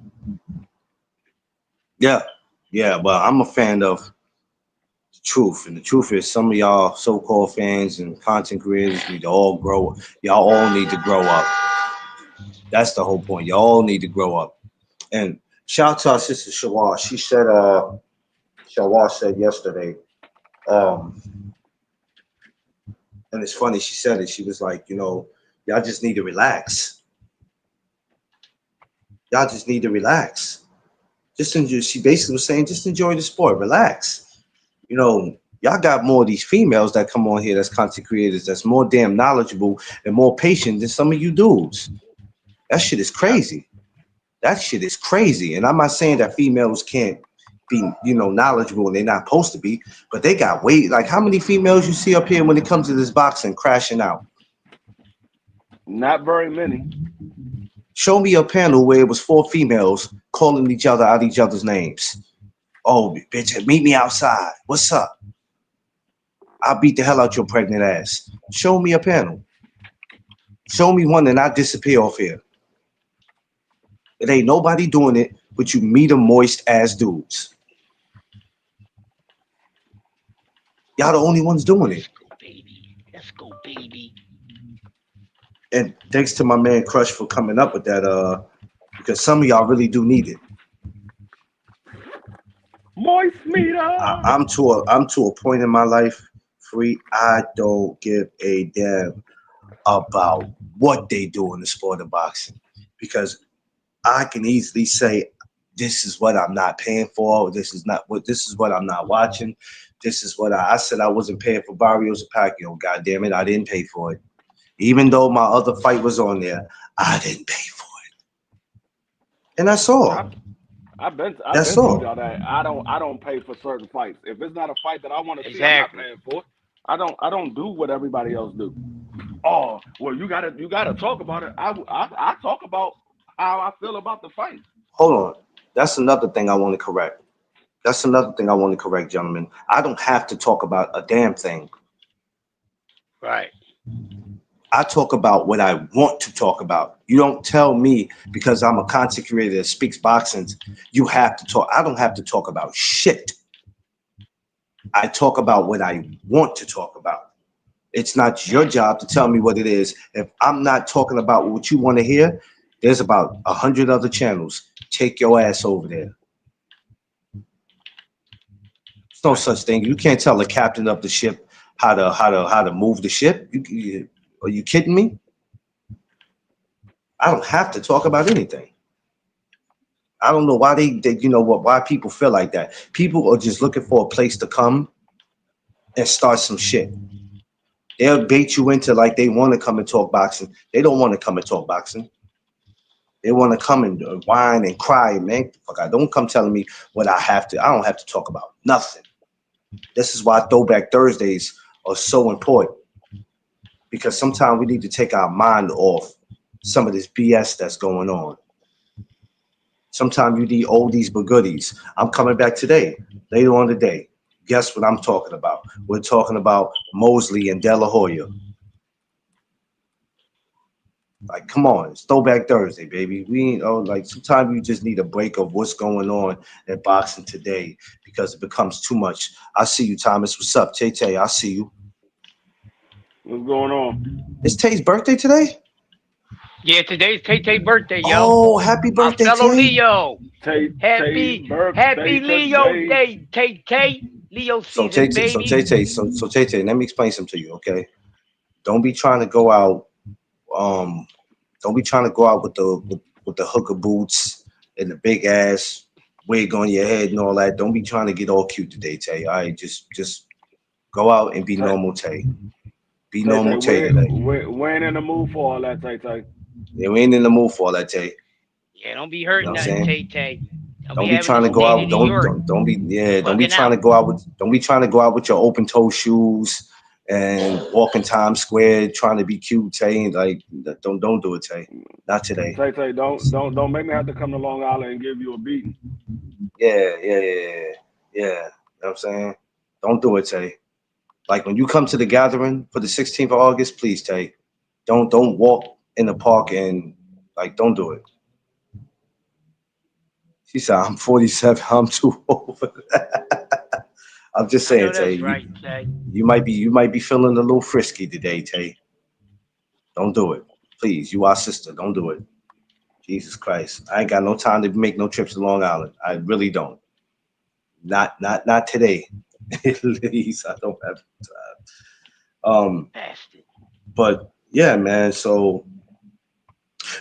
yeah, yeah, but I'm a fan of the truth, and the truth is, some of y'all so-called fans and content creators need to all grow. Y'all all need to grow up. That's the whole point. Y'all all need to grow up. And shout out to our sister Shawar. She said, Shawar said yesterday, um, and it's funny, she said it. She was like, y'all just need to relax. Y'all just need to relax. Just enjoy. She basically was saying, just enjoy the sport, relax. Y'all got more of these females that come on here that's content creators that's more damn knowledgeable and more patient than some of you dudes. That shit is Yep. crazy. That shit is crazy. And I'm not saying that females can't be, knowledgeable and they're not supposed to be, but they got weight. Like, how many females you see up here when it comes to this boxing crashing out? Not very many. Show me a panel where it was four females calling each other out each other's names. Oh, bitch, meet me outside. What's up? I'll beat the hell out your pregnant ass. Show me a panel. Show me one and I disappear off here. It ain't nobody doing it, but you meet a moist ass dudes. Y'all the only ones doing it. Let's go, baby. Let's go, baby. And thanks to my man Crush for coming up with that, because some of y'all really do need it. Moist meter. I'm to a point in my life, free. I don't give a damn about what they do in the sport of boxing, because I can easily say this is what I'm not paying for. This is what I'm not watching. This is what I said I wasn't paying for Barrios and Pacquiao. God damn it, I didn't pay for it. Even though my other fight was on there, I didn't pay for it. And that's I've all. I've That's been told all. y'all that I don't pay for certain fights. If it's not a fight that I want to see, I'm not Exactly. paying for it. I don't do what everybody else do. Oh, well, you gotta talk about it. I talk about how I feel about the fight. Hold on. That's another thing I want to correct. That's another thing I want to correct, gentlemen. I don't have to talk about a damn thing. Right. I talk about what I want to talk about. You don't tell me because I'm a content creator that speaks boxing, you have to talk. I don't have to talk about shit. I talk about what I want to talk about. It's not your job to tell me what it is. If I'm not talking about what you want to hear, there's about 100 other channels. Take your ass over there. There's no Right. such thing. You can't tell the captain of the ship how to move the ship. Are you kidding me? I don't have to talk about anything. I don't know why why people feel like that. People are just looking for a place to come and start some shit. They'll bait you into like they want to come and talk boxing. They don't want to come and talk boxing. They want to come and whine and cry, man. Fuck, I don't come telling me what I have to. I don't have to talk about nothing. This is why Throwback Thursdays are so important, because sometimes we need to take our mind off some of this BS that's going on. Sometimes you need oldies but goodies. I'm coming back today, later on today. Guess what I'm talking about? We're talking about Mosley and De La Hoya. Like, come on, it's Throwback Thursday, baby. We ain't like sometimes you just need a break of what's going on in boxing today because it becomes too much. I see you, Thomas. What's up, Tay Tay? I see you. What's going on? It's Tay's birthday today? Yeah, today's Tay Tay birthday, yo. Oh, happy My birthday, fellow Tay. Leo. Tay Happy birthday Leo today. Day, Tay Tay. Leo So Tay season, Tay, so baby. Tay Tay, so Tay Tay, let me explain something to you, okay? Don't be trying to go out, um, don't be trying to go out with the hooker boots and the big ass wig on your head and all that. Don't be trying to get all cute today, Tay. All right, just go out and be Tay normal, Tay. Be Tay Tay, normal, Tay today. we ain't in the mood for all that, Tay Tay. Yeah, we ain't in the mood for all that, Tay. Yeah, don't be You know hurting what I'm nothing, Tay saying? Tay. Don't be Don't be having the trying to go state out. of the York Don't be don't be bugging trying to out. go out with don't be trying to go out with your open toe shoes and walk in Times Square trying to be cute, Tay. Like don't do it, Tay. Not today. Tay Tay, don't make me have to come to Long Island and give you a beating. Yeah. You know what I'm saying? Don't do it, Tay. Like when you come to the gathering for the 16th of August, please, Tay. Don't walk in the park and like don't do it. She said, I'm 47. I'm too old for that. I'm just I know saying, Tay. that's right, Tay. You might be feeling a little frisky today, Tay. Don't do it. Please, you our sister. Don't do it. Jesus Christ. I ain't got no time to make no trips to Long Island. I really don't. Not today. At least I don't have time. Bastard. But yeah, man. So,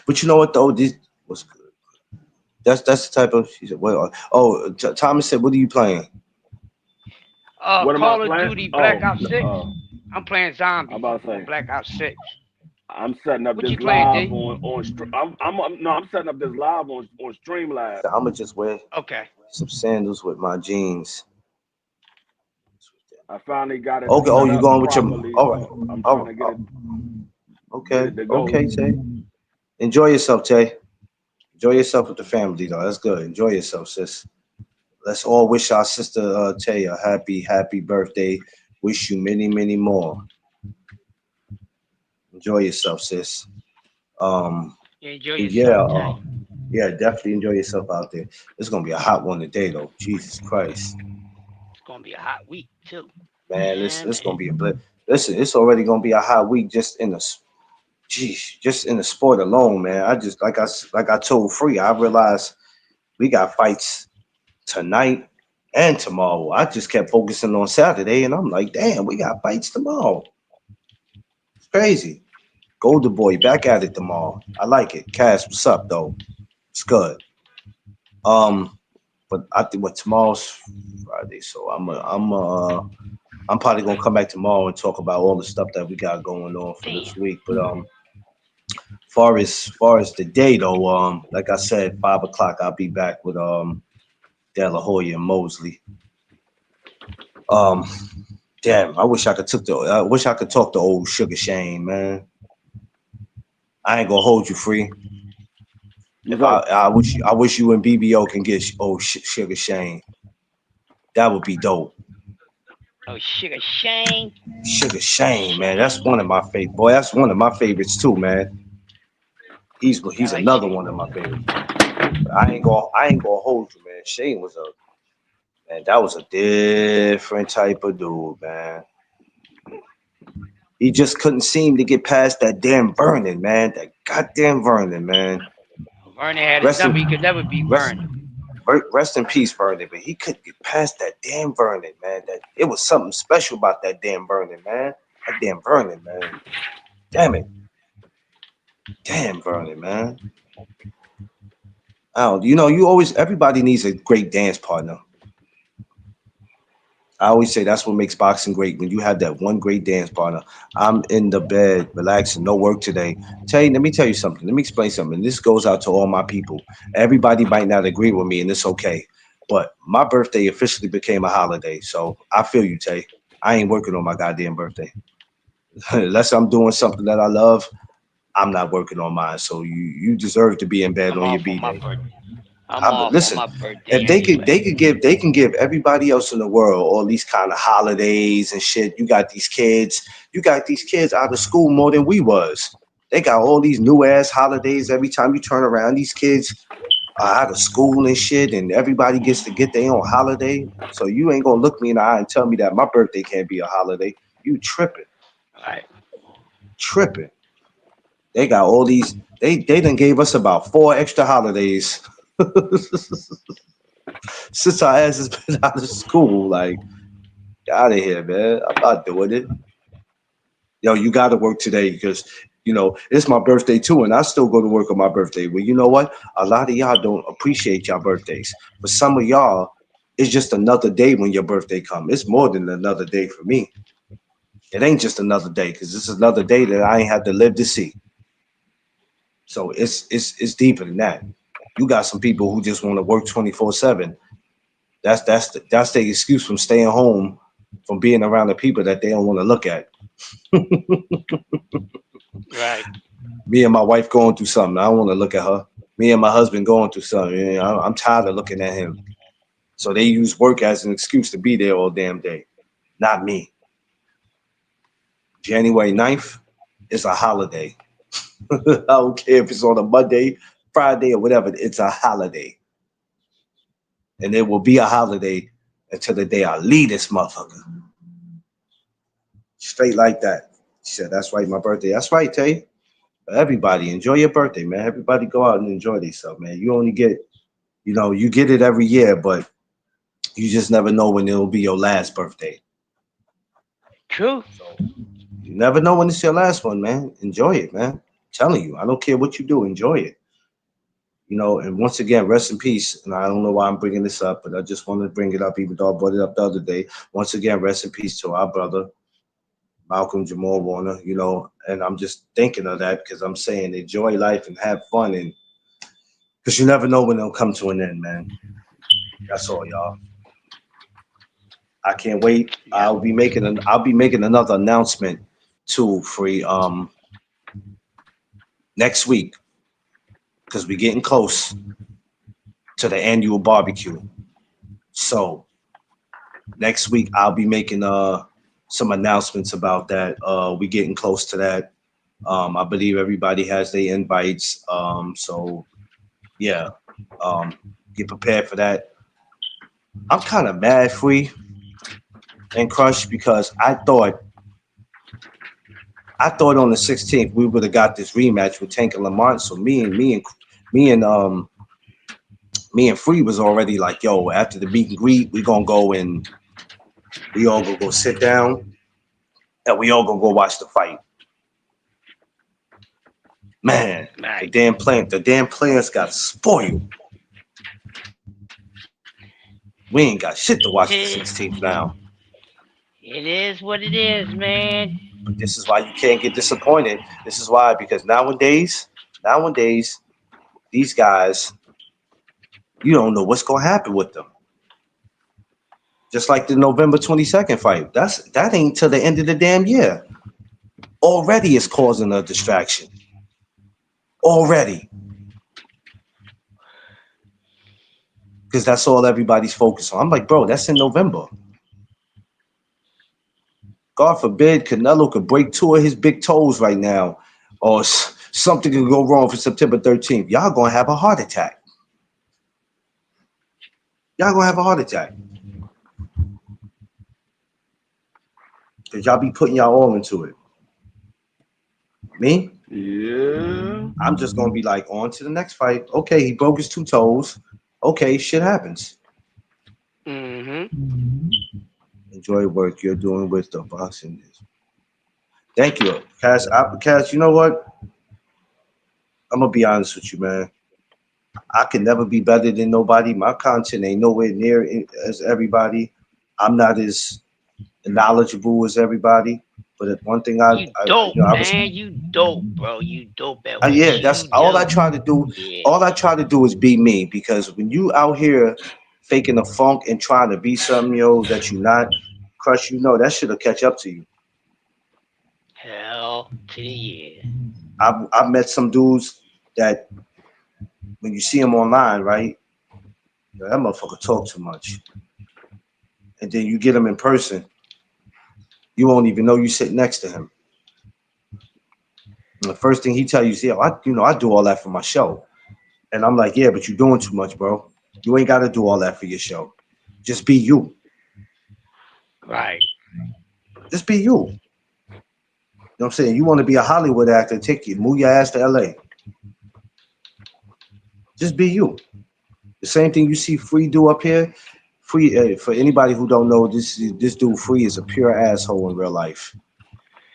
but you know what though? This was good. That's the type of. She said, "Well, oh, Thomas said, what are you playing?" What am I Call of playing? Duty Black Oh, Ops 6. I'm playing I'm zombies about to on say Black Ops 6. I'm setting up What this you playing, live D? I'm setting up this live on Streamlabs. So I'm gonna just wear Okay. some sandals with my jeans. I finally got it Okay. Oh, set you up going with your? properly, All right. so I'm All trying right. to get Okay. it to go. Okay, Tay. Enjoy yourself, Tay. Enjoy yourself with the family, though. That's good. Enjoy yourself, sis. Let's all wish our sister Tay a happy birthday. Wish you many more. Enjoy yourself, sis. Um, You enjoy and yeah, yourself, Tay. yeah, definitely enjoy yourself out there. It's gonna be a hot one today, though. Jesus Christ, It's gonna be a hot week too. man, Man, it's gonna man. be a listen. It's already gonna be a hot week just in the just in the sport alone, man. I just like I told Free, I realized we got fights tonight and tomorrow. I just kept focusing on Saturday, and I'm like, damn, we got fights tomorrow. It's crazy. Golden Boy back at it tomorrow. I like it. Cass, what's up though? It's good. Um, but I think what tomorrow's Friday, so I'm probably gonna come back tomorrow and talk about all the stuff that we got going on for Damn. this week. But far as the day though, like I said, 5 o'clock I'll be back with De La Hoya and Mosley. Um, damn, I wish I could talk to old Sugar Shane, man. I ain't gonna hold you free. What's If up? I wish you and BBO can get old Sugar Shane. That would be dope. Oh, Sugar Shane. Sugar Shane, man, that's Shane. one of my favorite. Boy, that's one of my favorites too, man. I He's like another Shane. one of my favorites. But I ain't gonna hold you, man. Shane was a man. That was a different type of dude, man. He just couldn't seem to get past that damn Vernon, man. That goddamn Vernon, man. Vernon had his Rest number. He in could never beat rest Vernon. rest in peace, Vernon. But he couldn't get past that damn Vernon, man. That it was something special about that damn Vernon, man. That damn Vernon, man. Damn it, damn Vernon, man. I don't. You know, you always everybody needs a great dance partner. I always say that's what makes boxing great when you have that one great dance partner. I'm in the bed, relaxing, no work today. Let me tell you something. Let me explain something. This goes out to all my people. Everybody might not agree with me, and it's okay. But my birthday officially became a holiday, so I feel you, Tay. I ain't working on my goddamn birthday unless I'm doing something that I love. I'm not working on mine, so you deserve to be in bed I'm on your off on B my day. birthday. I'm off on Listen, my birthday if they anyway. could give everybody else in the world all these kind of holidays and shit. You got these kids out of school more than we was. They got all these new ass holidays every time you turn around. These kids are out of school and shit, and everybody gets to get their own holiday. So you ain't gonna look me in the eye and tell me that my birthday can't be a holiday. You tripping, Right. tripping. They got all these. They done gave us about 4 extra holidays since our ass has been out of school. Like, get out of here, man. I'm not doing it. Yo, you got to work today because it's my birthday too, and I still go to work on my birthday. Well, you know what? A lot of y'all don't appreciate y'all birthdays. For some of y'all, it's just another day when your birthday come. It's more than another day for me. It ain't just another day because it's another day that I ain't had to live to see. So it's deeper than that. You got some people who just want to work 24/7. That's the excuse from staying home, from being around the people that they don't want to look at. Right. Me and my wife going through something. I don't want to look at her. Me and my husband going through something. I'm tired of looking at him. So they use work as an excuse to be there all damn day. Not me. January 9th is a holiday. I don't care if it's on a Monday, Friday, or whatever. It's a holiday. And it will be a holiday until the day I leave this motherfucker. Straight like that. She said, that's right, my birthday. That's right, Tay. Everybody, enjoy your birthday, man. Everybody go out and enjoy themselves, man. You only get, you get it every year, but you just never know when it'll be your last birthday. True. So you never know when it's your last one, man. Enjoy it, man. I'm telling you, I don't care what you do, enjoy it. And once again, rest in peace. And I don't know why I'm bringing this up, but I just wanted to bring it up, even though I brought it up the other day. Once again, rest in peace to our brother, Malcolm Jamal Warner, and I'm just thinking of that because I'm saying enjoy life and have fun, and because you never know when it'll come to an end, man. That's all, y'all. I can't wait. Yep. I'll be making another announcement too for next week because we're getting close to the annual barbecue. So next week I'll be making some announcements about that. We getting close to that. I believe everybody has their invites. So yeah, um, get prepared for that. I'm kind of mad, Free and Crush, because I thought on the 16th we would have got this rematch with Tank and Lamont. So me and me and Free was already like, yo, after the meet and greet, we gonna go and we all gonna go sit down and we all gonna go watch the fight. Man, Right. the damn players got spoiled. We ain't got shit to watch the It, 16th now. it is what it is, man. But this is why you can't get disappointed. This is why, because nowadays, these guys, you don't know what's gonna happen with them. Just like the November 22nd fight. That ain't till the end of the damn year. Already it's causing a distraction. Already. Because that's all everybody's focused on. I'm like, bro, that's in November. God forbid Canelo could break 2 of his big toes right now, or something could go wrong for September 13th. Y'all gonna have a heart attack. Y'all gonna have a heart attack. Because y'all be putting y'all all into it. Me? Yeah. I'm just gonna be like, on to the next fight. Okay, he broke his 2 toes. Okay, shit happens. Mm-hmm. Enjoy work you're doing with the boxing. Thank you, Cass. Cass, you know what? I'm gonna be honest with you, man. I can never be better than nobody. My content ain't nowhere near as everybody. I'm not as knowledgeable as everybody. But one thing You dope, I was, man. You dope, bro. You dope at yeah, what that's you all I do. try to do. Yeah. All I try to do is be me, because when you out here faking a funk and trying to be something, that you not, Crush, that shit'll catch up to you. Hell Ball to the year. I've met some dudes that when you see them online, right? That motherfucker talk too much, and then you get him in person, you won't even know you sit next to him. And the first thing he tell you is, "Yeah, I do all that for my show," and I'm like, "Yeah, but you're doing too much, bro. You ain't got to do all that for your show. Just be you. Right. Just be you." You know what I'm saying? You want to be a Hollywood actor, take you, move your ass to LA. Just be you. The same thing you see Free do up here. Free for anybody who don't know, this dude Free is a pure asshole in real life.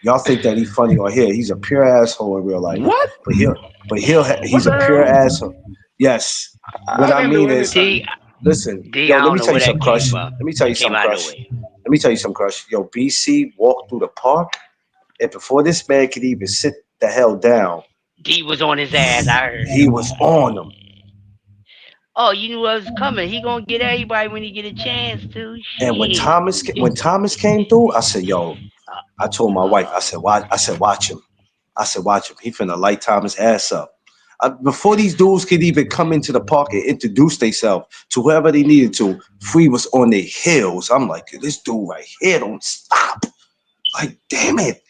Y'all think that he's funny on here? He's a pure asshole in real life. What? But What he's a the pure hell? asshole. Yes. What I I didn't do mean is, D, anything. listen, D, yo, I let don't me know tell you where something, that came Crush. from. Let me tell That you came something, out of Crush. nowhere. Let me tell you something, Crush. Yo, BC walked through the park, and before this man could even sit the hell down, D was on his ass. I heard. he was on him. Oh, you knew what was coming. He gonna get everybody when he get a chance to. And Shit. When Thomas came through, I said, "Yo," I told my wife, Uh, I said, watch him. I said, watch him. He finna light Thomas' ass up." Before these dudes could even come into the park and introduce themselves to whoever they needed to, Free was on their heels. I'm like, this dude right here don't stop. Like, damn it.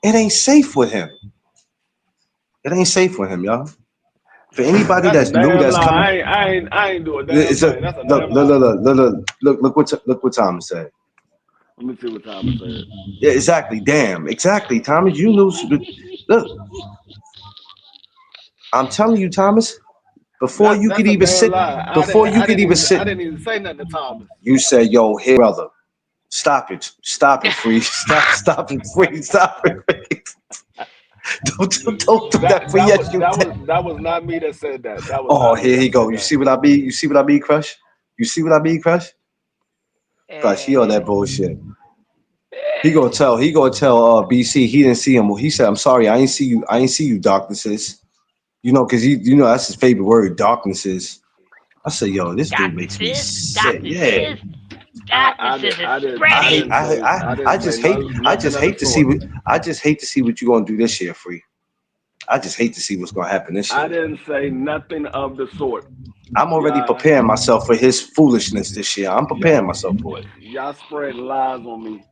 It ain't safe with him. It ain't safe with him, y'all. For anybody That's a that's new damn that's lie. coming, I ain't do a damn it's a thing. That's a look, damn look, lie. look, look, look what Thomas said. Let me see what Thomas said. Yeah, exactly. Damn, exactly. Thomas, you knew. Look, I'm telling you, Thomas. Before you could That's a even damn sit, lie. before you could even sit, I didn't even say nothing to Thomas. you said, "Yo, here, brother, stop it, Free, stop it, Free, stop it, Free. Don't do that, Free. Yes, you did." That was not me that said that. That was Oh, not me here he that go. said You that. see what I mean? You see what I mean, Crush? You see what I mean, Crush? Crush, he on that bullshit. He gonna tell BC he didn't see him. He said, "I'm sorry, I ain't see you, darknesses." You know, cause you know that's his favorite word, darknesses. I said, "Yo, this dude Doctor makes me says, sick." Doctor Yeah. says, Doctor says is I hate spreading. I I didn't say just hate nothing of the sort. I just hate to see what you're gonna do this year, Free. I just hate to see what's gonna happen this I year. didn't say nothing of the sort. I'm already Y'all, preparing myself for his foolishness this year. I'm y'all, preparing myself for it. y'all spread lies on me.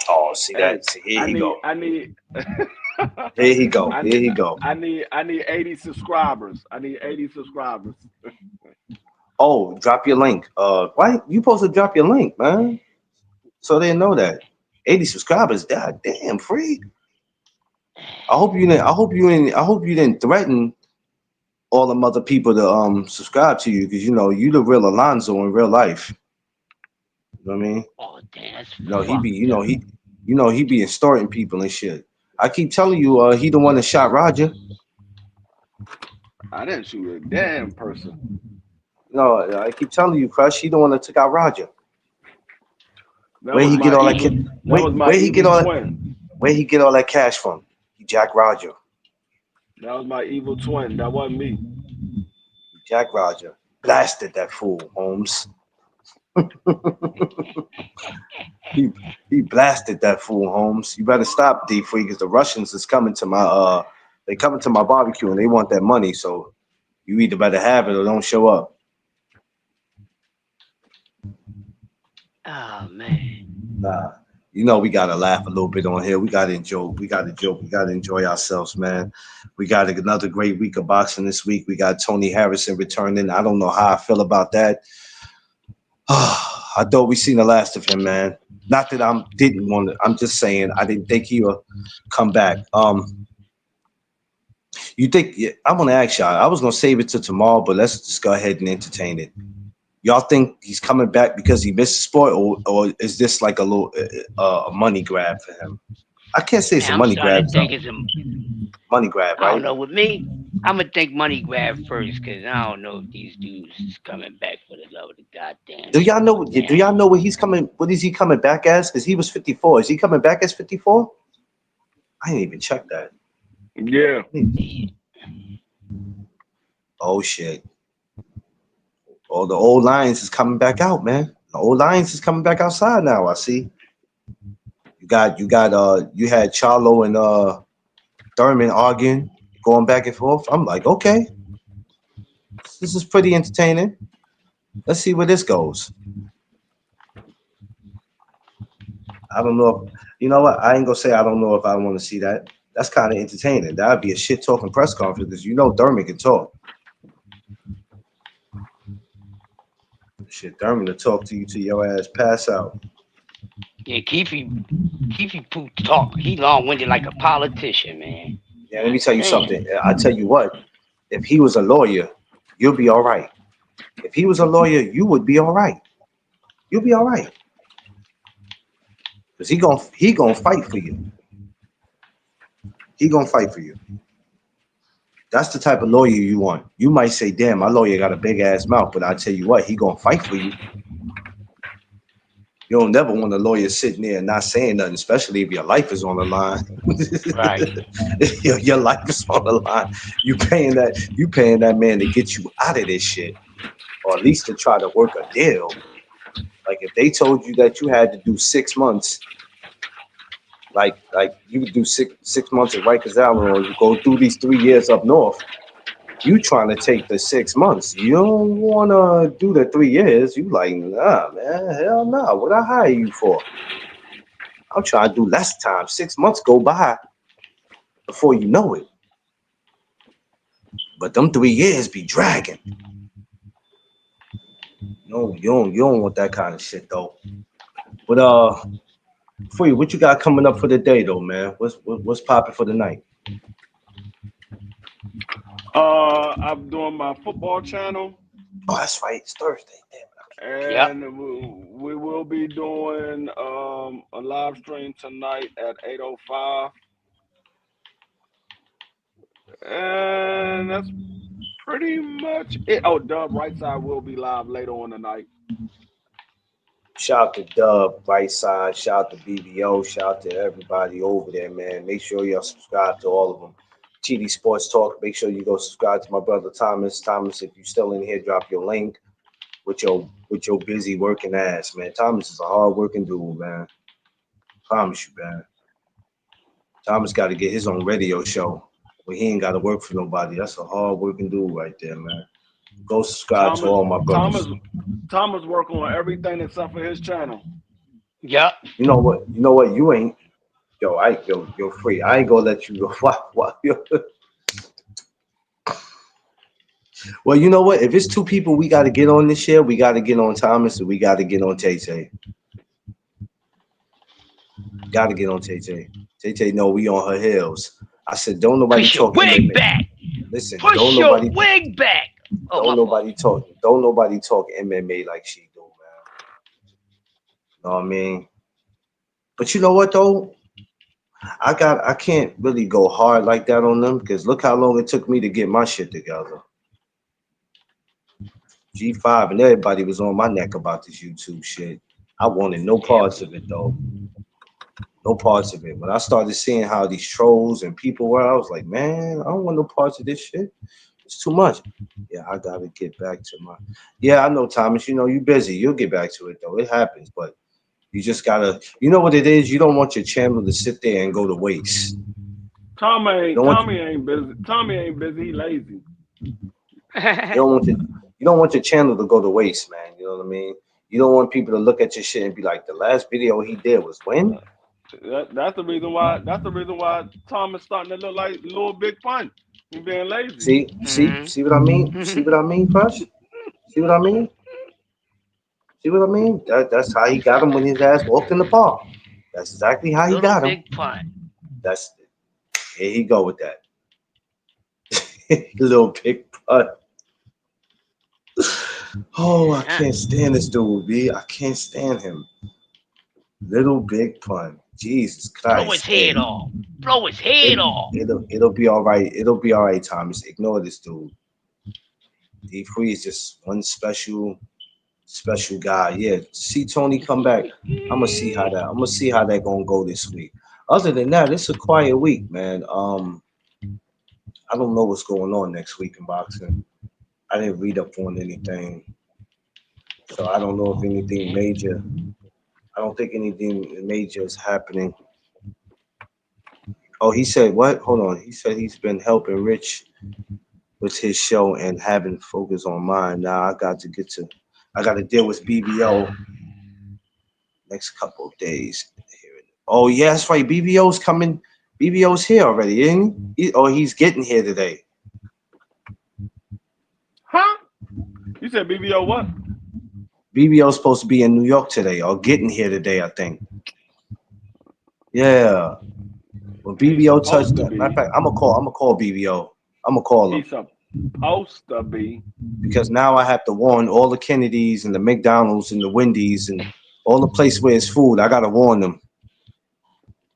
Oh, see Hey, that? See, here he go. I need, Here he go. I Here need, he go. I need 80 subscribers. I need 80 subscribers. Oh, drop your link. Why you supposed to drop your link, man? So they know that. 80 subscribers. God damn, Free. I hope you didn't threaten all them other people to subscribe to you because you know you the real Alonzo in real life. You know what I mean? Oh damn, that's No, he be, fucked up. he be extorting people and shit. I keep telling you, he the one that shot Roger. I didn't shoot a damn person. No, I keep telling you, Crush, he the one that took out Roger. That Where was he get my all that? evil. That was my Where he get evil all that? twin. Where he get all that cash from? He Jack Roger. That was my evil twin. That wasn't me. Jack Roger blasted that fool, Holmes. He he blasted that fool, Holmes. You better stop, D Free, because the Russians is coming to my they coming to my barbecue and they want that money. So you either better have it or don't show up. Oh man. Nah, you know we gotta laugh a little bit on here. We gotta enjoy. We gotta joke. We gotta enjoy ourselves, man. We got another great week of boxing this week. We got Tony Harrison returning. I don't know how I feel about that. I thought we seen the last of him, man. Not that I didn't want to. I'm just saying I didn't think he would come back. You think? Yeah, I want to ask y'all. I was gonna save it to tomorrow, but let's just go ahead and entertain it. Y'all think he's coming back because he missed the sport, or is this like a little a money grab for him? I can't say it's Man, a I'm money starting grab. to think it's a. Money grab, I don't right? know. With me, I'm gonna think money grab first, cause I don't know if these dudes is coming back for the love of the goddamn Do y'all know? sport, Do man. y'all know what he's coming? What is he coming back as? Because he was 54. Is he coming back as 54? I didn't even check that. Yeah. Oh shit! Oh, the old Lions is coming back out, man. The old Lions is coming back outside now. I see. You had Charlo and Thurman arguing, going back and forth. I'm like, okay, this is pretty entertaining. Let's see where this goes. I don't know if you know what. I ain't gonna say I don't know if I want to see that. That's kind of entertaining. That'd be a shit talking press conference because you know Thurman can talk. Shit, Thurman to talk to you till your ass pass out. Yeah, Keefy Pooh talk. He long winded like a politician, man. Yeah, let me God tell you damn. something. I tell you what. If he was a lawyer, you'll be all right. If he was a lawyer, you would be all right. You'll be all right because he gonna fight for you. He gonna fight for you. That's the type of lawyer you want. You might say, "Damn, my lawyer got a big ass mouth," but I tell you what, he gonna fight for you. You don't never want a lawyer sitting there and not saying nothing, especially if your life is on the line. Right. Your life is on the line. You paying that man to get you out of this shit, or at least to try to work a deal. Like if they told you that you had to do 6 months, like you could do six months at Rikers Island, or you go through these 3 years up north. You trying to take the 6 months. You don't want to do the 3 years. You like, nah, man, hell nah. What I hire you for? I'm trying to do less time. 6 months go by before you know it. But them 3 years be dragging. No, you don't want that kind of shit though. But for you, what you got coming up for the day though, man? What's popping for the night? I'm doing my football channel, Oh, that's right. It's Thursday. Damn Yep. and we will be doing a live stream tonight at 8:05, and that's pretty much it. Oh, Dub Right Side will be live later on tonight. Shout out to Dub, Right Side. Shout out to BBO. Shout out to everybody over there, man. Make sure y'all subscribe to all of them. TD Sports Talk. Make sure you go subscribe to my brother Thomas. Thomas, if you're still in here, drop your link with your busy working ass, man. Thomas is a hard working dude, man. Promise you, man. Thomas got to get his own radio show where he ain't got to work for nobody. That's a hard working dude right there, man. Go subscribe to Thomas, all my brothers. Thomas, Thomas work on everything except for his channel. Yep. You know what? You know what? You ain't. You're free. I ain't gonna let you go. What? Well, you know what? If it's two people we got to get on this year, we got to get on Thomas and we got to get on Tay Tay. Got to get on Tay Tay. Tay Tay, know we on her heels. I said, don't nobody Push your talk wig MMA. back. Listen, Push your wig back. Oh, my fault. don't nobody talk MMA like she do, man. Know what I mean? But you know what though? I can't really go hard like that on them because look how long it took me to get my shit together. G5 and everybody was on my neck about this YouTube shit. I wanted no Yeah. parts of it though. No parts of it. When I started seeing how these trolls and people were, I was like, man, I don't want no parts of this shit. It's too much. Yeah, I gotta get back to my. Yeah, I know, Thomas. You know, you busy. You'll get back to it though. It happens, but you just gotta. You know what it is. You don't want your channel to sit there and go to waste. You don't want. Tommy ain't busy. Tommy ain't busy. He lazy. You don't want your. You don't want your channel to go to waste, man. You know what I mean. You don't want people to look at your shit and be like, the last video he did was when. That's the reason why. That's the reason why Thomas starting to look like Little Big Pun. He being lazy. See what I mean. See what I mean, Crush. See what I mean. See what I mean? That's how he got him when his ass walked in the park. That's exactly how he Little got him. big pun. That's here he go with that. Little big putt. Oh, I can't stand this dude, B. I can't stand him. Little big pun. Jesus Blow his Christ. head Hey, off. Blow his head off. it'll be all right. It'll be all right, Thomas. Ignore this dude. D Free is just one special guy. Yeah. See Tony come back. I'm gonna see how that gonna go this week. Other than that, it's a quiet week, man. I don't know what's going on next week in boxing. I didn't read up on anything, so I don't know if anything major. I don't think anything major is happening. Oh, he said what? Hold on. He said he's been helping Rich with his show and having focus on mine. Now I got to deal with BBO next couple of days. Oh yeah, that's right. BBO's coming. BBO's here already, isn't he? Or he's getting here today. Huh? You said BBO what? BBO's supposed to be in New York today or getting here today, I think. Yeah. When He's BBO touched supposed to that, matter of be. fact, I'm gonna call BBO. I'm gonna call him He's supposed to be. because now I have to warn all the Kennedys and the McDonald's and the Wendy's and all the place where it's food. I gotta warn them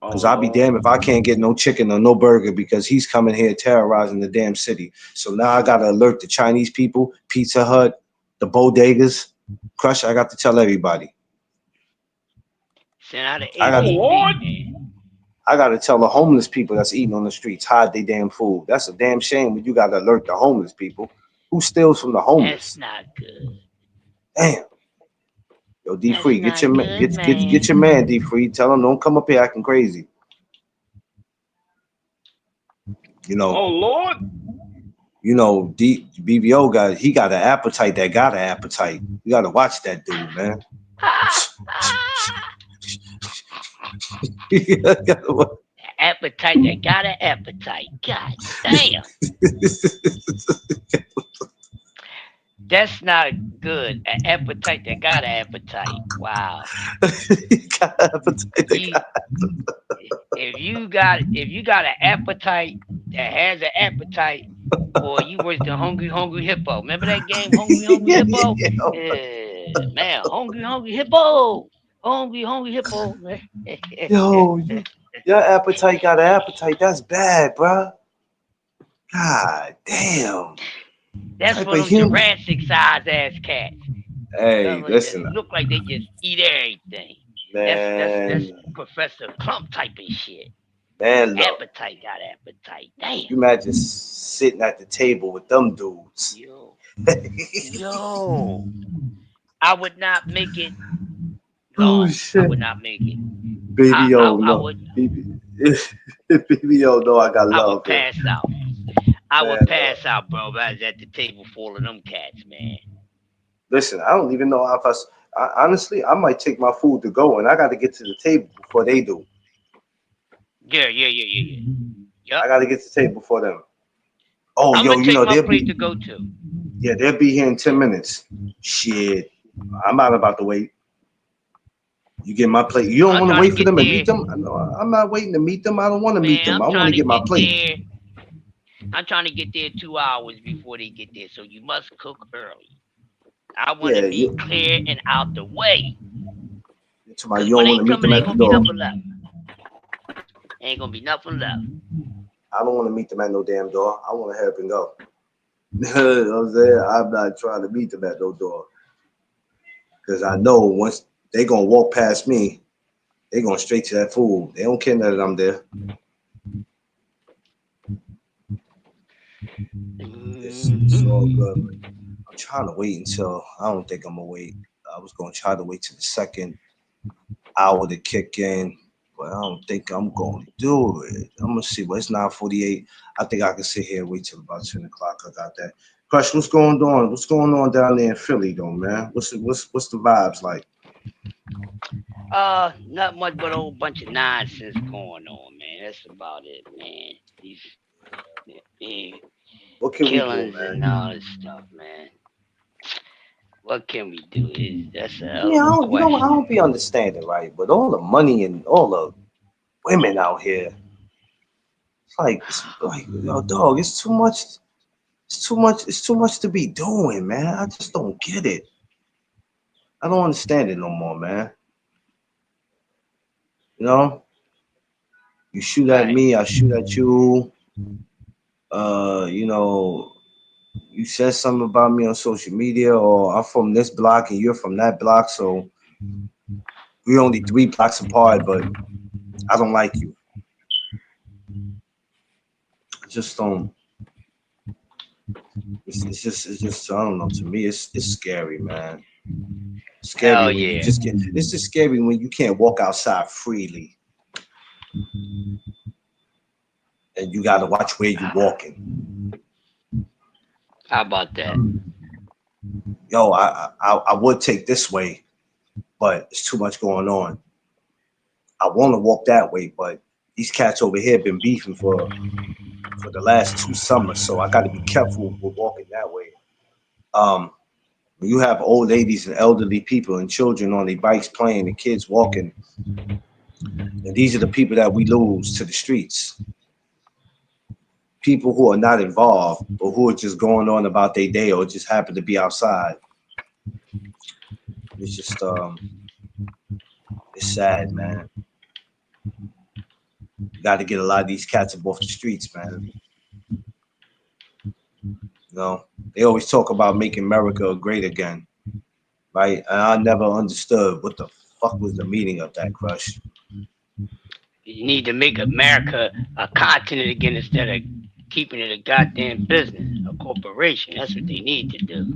Oh because I'll be Lord. damned if I can't get no chicken or no burger because he's coming here terrorizing the damn city. So now I gotta alert the Chinese people, Pizza Hut, the bodegas. Crush, I got to tell everybody. Send out an I Oh got to Lord. APB, man. I gotta tell the homeless people that's eating on the streets hide their damn food. That's a damn shame when you gotta alert the homeless people. Who steals from the That's homeless? not good. Damn. Yo, D That's Free, not good, get your man. man D Free. Tell him don't come up here acting crazy. You know, Oh Lord. BBO got an appetite that got an appetite. You gotta watch that dude, man. You gotta watch- Appetite that got an appetite. God damn. That's not good. An appetite that got an appetite. Wow. he got an appetite that You got if you got an appetite that has an appetite, boy, you worse than hungry hippo. Remember that game, hungry yeah, hippo? yeah, Yeah, man, hungry hippo, hungry hippo. yo, your appetite got an appetite. That's bad, bruh. God damn. That's Type for of them human. Jurassic size ass cats. Hey, That listen, look like they just eat everything. That's man, Professor Clump type of shit. man, look. Appetite got appetite. Damn. You imagine sitting at the table with them dudes. Yo. Yo. I would not make it Oh long. I shit, would not make it. baby, yo, I no, would baby, baby, yo, no, I got I would love here, pass out. I would man. pass out, bro. If I was at the table full of them cats, man. Listen, I don't even know if honestly, I might take my food to go, and I got to get to the table before they do. Yeah. Yep. I got to get to the table before them. Oh, I'm yo, gonna you take know my they'll plate be, to go to. yeah, they'll be here in 10 minutes. Shit, I'm not about to wait. You get my plate. You don't I'm want to trying to wait for get them and meet there, them. I'm not waiting to meet them. I don't want to meet man. them. I'm I want to trying to get my get plate. there. I'm trying to get there 2 hours before they get there. So you must cook early. I want to Yeah, be clear and out the way. to my, Cause you when don't they want to meet coming, them ain't at the gonna be door. nothing left. Ain't gonna be nothing left. I don't want to meet them at no damn door. I want to help and go. You know what I'm saying? I'm not trying to meet them at no door because I know once they gonna walk past me, they going straight to that food. They don't care that I'm there. It's all good. I'm trying to wait until I don't think I'm gonna wait. I was gonna try to wait till the second hour to kick in, but I don't think I'm going to do it. I'm gonna see. Well, it's 9:48. I think I can sit here and wait till about 10 o'clock. I got that. Crush, what's going on? What's going on down there in Philly, though, man? What's the vibes like? Not much but a whole bunch of nonsense going on, man. That's about it, man. These What can we do, killings and man? all this stuff, man. What can we do? That's a hell Yeah, of a you know what? I question. don't be understanding, right? But all the money and all the women out here, it's like, yo, dog, it's too much. It's too much. It's too much to be doing, man. I just don't get it. I don't understand it no more, man. You know, you shoot at Right. me, I shoot at you. You know, you said something about me on social media, or I'm from this block and you're from that block, so we're only 3 blocks apart, but I don't like you. I just don't. It's just. I don't know. To me, it's scary, man. Scary Hell when you yeah. just get. It's just scary when you can't walk outside freely. and you got to watch where you're walking. How about that? Yo, I would take this way, but it's too much going on. I want to walk that way, but these cats over here been beefing for the last 2 summers, so I got to be careful with walking that way. When you have old ladies and elderly people and children on their bikes playing and kids walking, and these are the people that we lose to the streets. People who are not involved, but who are just going on about their day or just happen to be outside. It's just it's sad, man. You got to get a lot of these cats up off the streets, man. You know, they always talk about making America great again, right? And I never understood what the fuck was the meaning of that, Crush. You need to make America a continent again instead of keeping it a goddamn business, a corporation. That's what they need to do.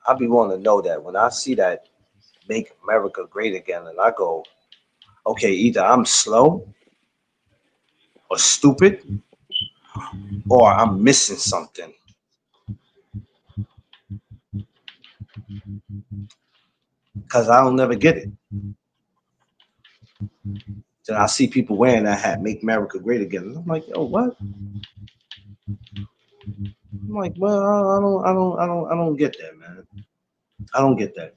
I be wanting to know that when I see that make America great again, and I go, okay, either I'm slow or stupid or I'm missing something. Because I don't never get it. Then I see people wearing that hat, make America great again. And I'm like, yo, what? I'm like, well, I don't get that, man. I don't get that.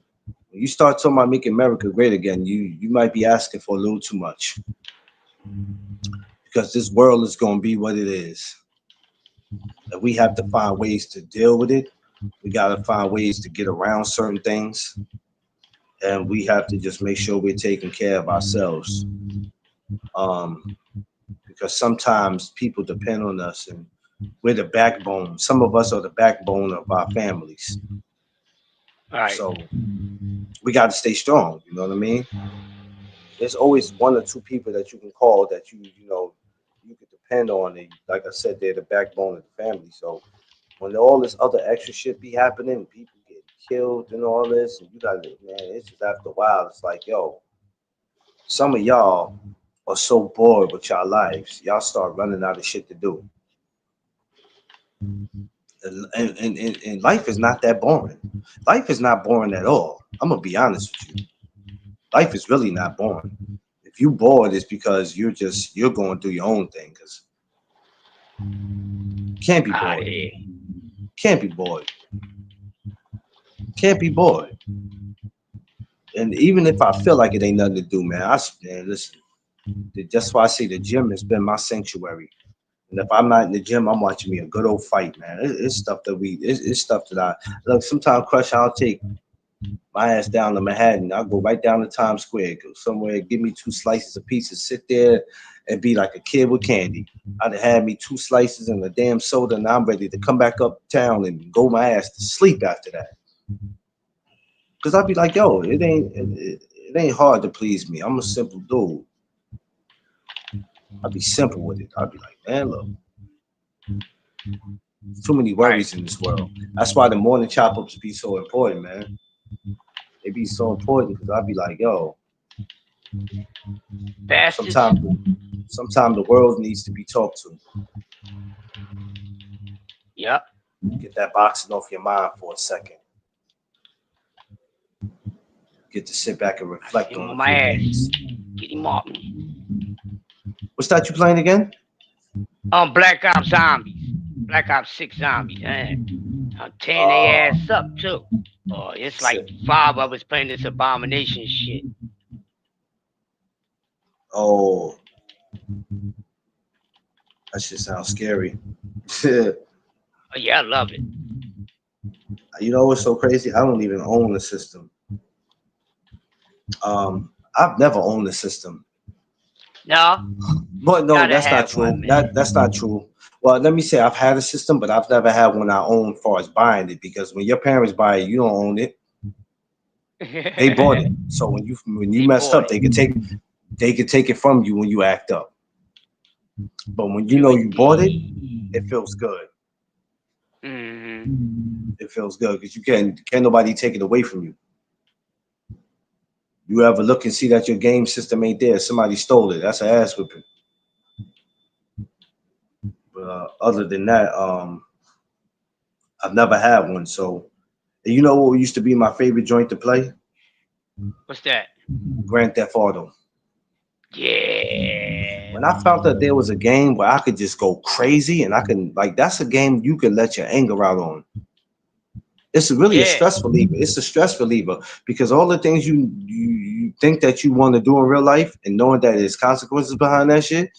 When you start talking about making America great again, you might be asking for a little too much. Because this world is gonna be what it is. And we have to find ways to deal with it. We gotta find ways to get around certain things. And we have to just make sure we're taking care of ourselves. Um, because sometimes people depend on us and we're the backbone. Some of us are the backbone of our families. All right. So we got to stay strong. You know what I mean? There's always one or two people that you can call that you know you can depend on. And like I said, they're the backbone of the family. So when all this other extra shit be happening, people get killed and all this, and you got to man, it's just after a while, it's like yo, some of y'all are so bored with y'all lives, y'all start running out of shit to do. And life is not that boring. Life is not boring at all. I'm gonna be honest with you. Life is really not boring. If you bored, it's because you're going through your own thing. Cause can't be Out of bored. here. Can't be bored. Can't be bored. And even if I feel like it ain't nothing to do, man, man, listen. That's why I say the gym has been my sanctuary. And if I'm not in the gym, I'm watching me a good old fight, man. It's stuff that it's stuff that I look. Sometimes, Crush, I'll take my ass down to Manhattan. I'll go right down to Times Square, go somewhere, give me 2 slices of pizza, sit there and be like a kid with candy. I'd have had me 2 slices and a damn soda, and I'm ready to come back uptown and go my ass to sleep after that. Cause I'd be like, yo, it ain't hard to please me. I'm a simple dude. I'd be simple with it. I'd be like, man, look, too many Right. worries in this world. That's why the morning chop ups be so important, man. They be so important because I'd be like, yo, Bastards. sometimes the world needs to be talked to. Yep. Get that boxing off your mind for a second. Get to sit back and I see reflect him on on a my few ass. things. Get him off me. What's that you playing again? Black Ops Zombies. Black Ops 6 Zombies. I'm tearing their Uh, ass up too. Oh, it's like shit. 5 of us playing this abomination shit. Oh, that shit sounds scary. You Oh, yeah, I love it. know what's so crazy? I don't even own the system. I've never owned a system. No, But no, gotta that's not have true. one, man. That's not true. Well, let me say I've had a system, but I've never had one I own as far as buying it because when your parents buy it, you don't own it. They bought it. So when you They messed bought up, it. they could take it from you when you act up. But when you True know you bought it, indeed. it feels good. Mm-hmm. It feels good because you can't nobody take it away from you. You ever look and see that your game system ain't there? Somebody stole it. That's an ass whipping. other than that, I've never had one. So, you know what used to be my favorite joint to play? What's that? Grand Theft Auto. Yeah. When I found that there was a game where I could just go crazy and I can like that's a game you can let your anger out on. It's really a Yeah. stress reliever. It's a stress reliever because all the things you think that you want to do in real life and knowing that there's consequences behind that shit,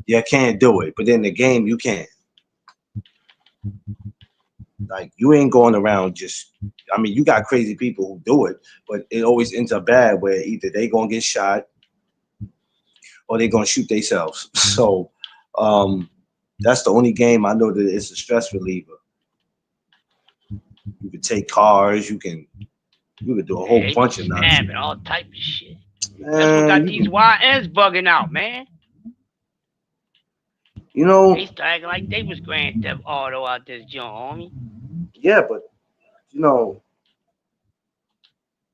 you can't do it. But in the game, you can. Like you ain't going around just. I mean, you got crazy people who do it, but it always ends up bad where either they gonna get shot or they gonna shoot themselves. So um, that's the only game I know that it's a stress reliever. You can take cars. You can do a Man, whole they be bunch of nonsense. snapping all type of shit. That's what Man, got you these can, YNs bugging out, man. you know, They started acting like they was Grand Theft Auto out this joint, homie. yeah, but you know,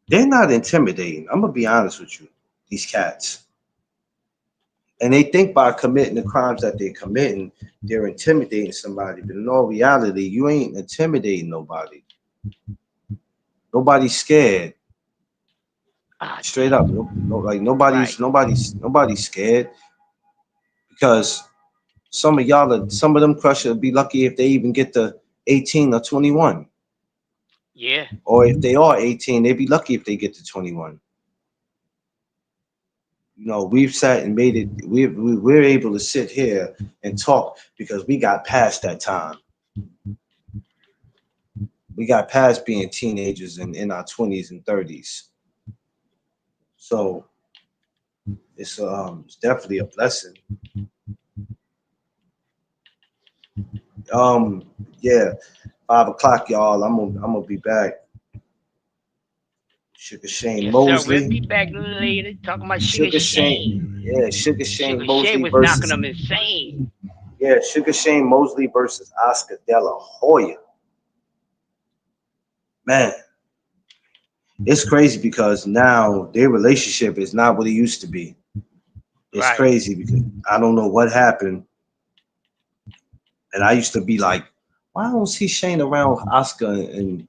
they're not intimidating. I'm gonna be honest with you. These cats, and they think by committing the crimes that they're committing, they're intimidating somebody. But in all reality, you ain't intimidating nobody. Nobody's scared. Ah, Straight up, damn. like Right. nobody's scared because some of them crushers be lucky if they even get to 18 or 21. Yeah. Or if they are 18, they'd be lucky if they get to 21. You know, we've sat and made it. We're able to sit here and talk because we got past that time. We got past being teenagers and in our 20s and 30s. So it's definitely a blessing. Um, yeah, 5 o'clock, y'all. I'm gonna be back. Sugar Shane Yes, sir. We'll Mosley. be back later talking about Sugar Sugar Shane. Shane, yeah, Sugar Shane Sugar Shane Mosley was knocking versus them insane. Sugar Shane Mosley versus Oscar De La Hoya. Man, it's crazy because now their relationship is not what it used to be. It's Right. crazy because I don't know what happened, and I used to be like, why don't see Shane around Oscar and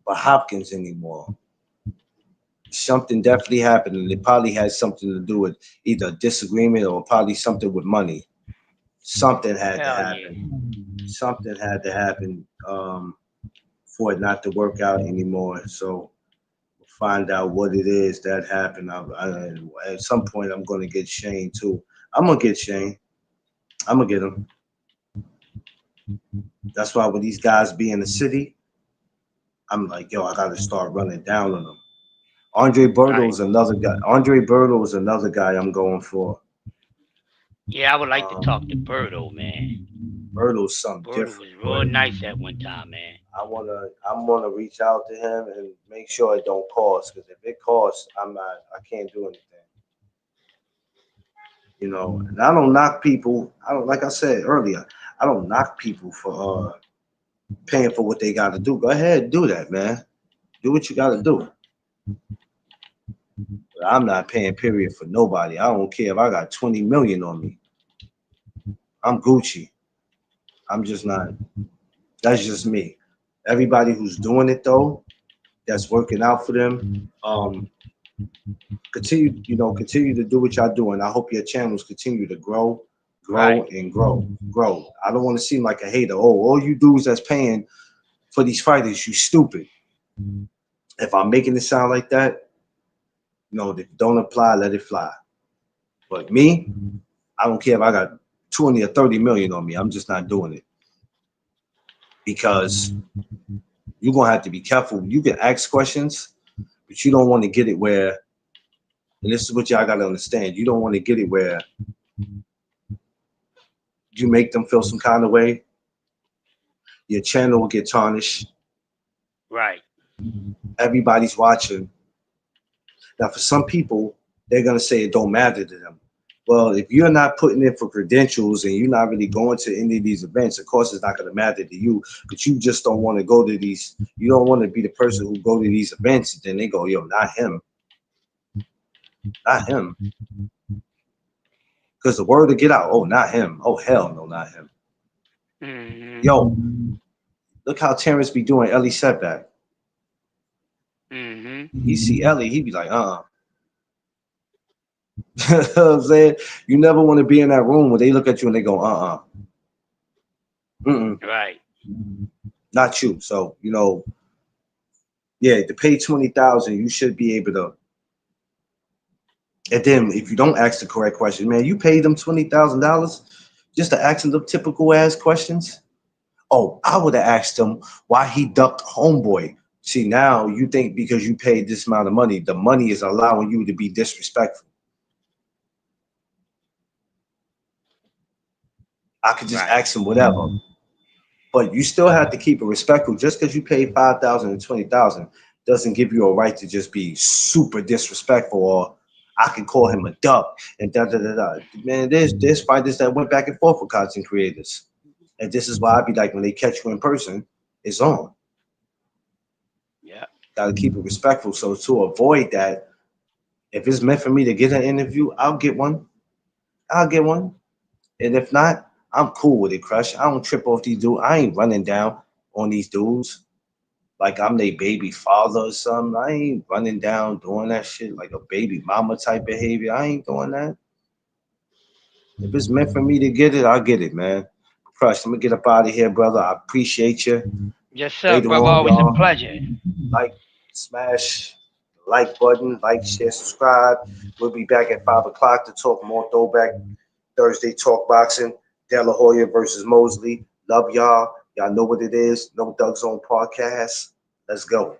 Hopkins anymore? Something definitely happened, and it probably had something to do with either disagreement or probably something with money. Something had to Hell yeah. happen. Something had to happen for it not to work out anymore. So we'll find out what it is that happened. At some point, I'm going to get Shane too. I'm going to get Shane. I'm going to get him. That's why when these guys be in the city, I'm like, yo, I got to start running down on them. Andre Berto Right. is another guy. Andre Berto is another guy I'm going for. Yeah, I would like to talk to Um, Birdo, man. Berto's something Birdo different, was but real nice at one time, man. I'm gonna reach out to him and make sure it don't cost. Because if it costs, I can't do anything. You know, and I don't knock people. I don't like I said earlier. I don't knock people for paying for what they got to do. Go ahead, do that, man. Do what you got to do. But I'm not paying period for nobody. I don't care if I got 20 million on me. I'm Gucci. I'm just not. That's just me. Everybody who's doing it though, that's working out for them. Continue to do what y'all doing. I hope your channels continue to grow, Right. grow, and grow, grow. I don't want to seem like a hater. Oh, all you dudes that's paying for these fighters, you stupid. If I'm making it sound like that, don't apply, let it fly. But me, I don't care if I got 20 or 30 million on me. I'm just not doing it because you're gonna have to be careful. You can ask questions, but you don't want to get it where, and this is what y'all gotta understand. You don't want to get it where you make them feel some kind of way. Your channel will get tarnished. Right. Everybody's watching. Now, for some people, they're gonna say it don't matter to them. Well, if you're not putting in for credentials and you're not really going to any of these events, of course it's not gonna matter to you. But you just don't want to go to these. You don't want to be the person who go to these events and then they go, "Yo, not him, not him," Because the word to get out, oh, not him. Oh, hell no, not him. Mm-hmm. Yo, look how Terrence be doing Ellie setback. Mm-hmm. He see Ellie, he be like, You know what I'm saying? You never want to be in that room where they look at you and they go, mm-mm, Right. not you. So, yeah, to pay 20,000, you should be able to. And then if you don't ask the correct question, man, you paid them $20,000 just to ask them the typical ass questions. Oh, I would have asked him why he ducked homeboy. See, now you think because you paid this amount of money, the money is allowing you to be disrespectful. I could just Right. ask him whatever. But you still have to keep it respectful. Just because you paid 5,000 and 20,000 doesn't give you a right to just be super disrespectful. Or I can call him a duck and da da da da. Man, there's fighters that went back and forth with content creators, and this is why I be like, when they catch you in person, it's on. Yeah. Got to keep it respectful. So to avoid that, if it's meant for me to get an interview, I'll get one. I'll get one. And if not, I'm cool with it, Crush. I don't trip off these dudes. I ain't running down on these dudes like I'm their baby father or something. I ain't running down doing that shit like a baby mama type behavior. I ain't doing that. If it's meant for me to get it, I'll get it, man. Crush, I'm gonna get up out of here, brother. I appreciate you. Yes, sir, Later brother. on, Always a y'all, pleasure. like, smash the like button, like, share, subscribe. We'll be back at 5 o'clock to talk more throwback Thursday talk boxing. De La Hoya versus Mosley. Love y'all. Y'all know what it is. No Doug Zone podcast. Let's go.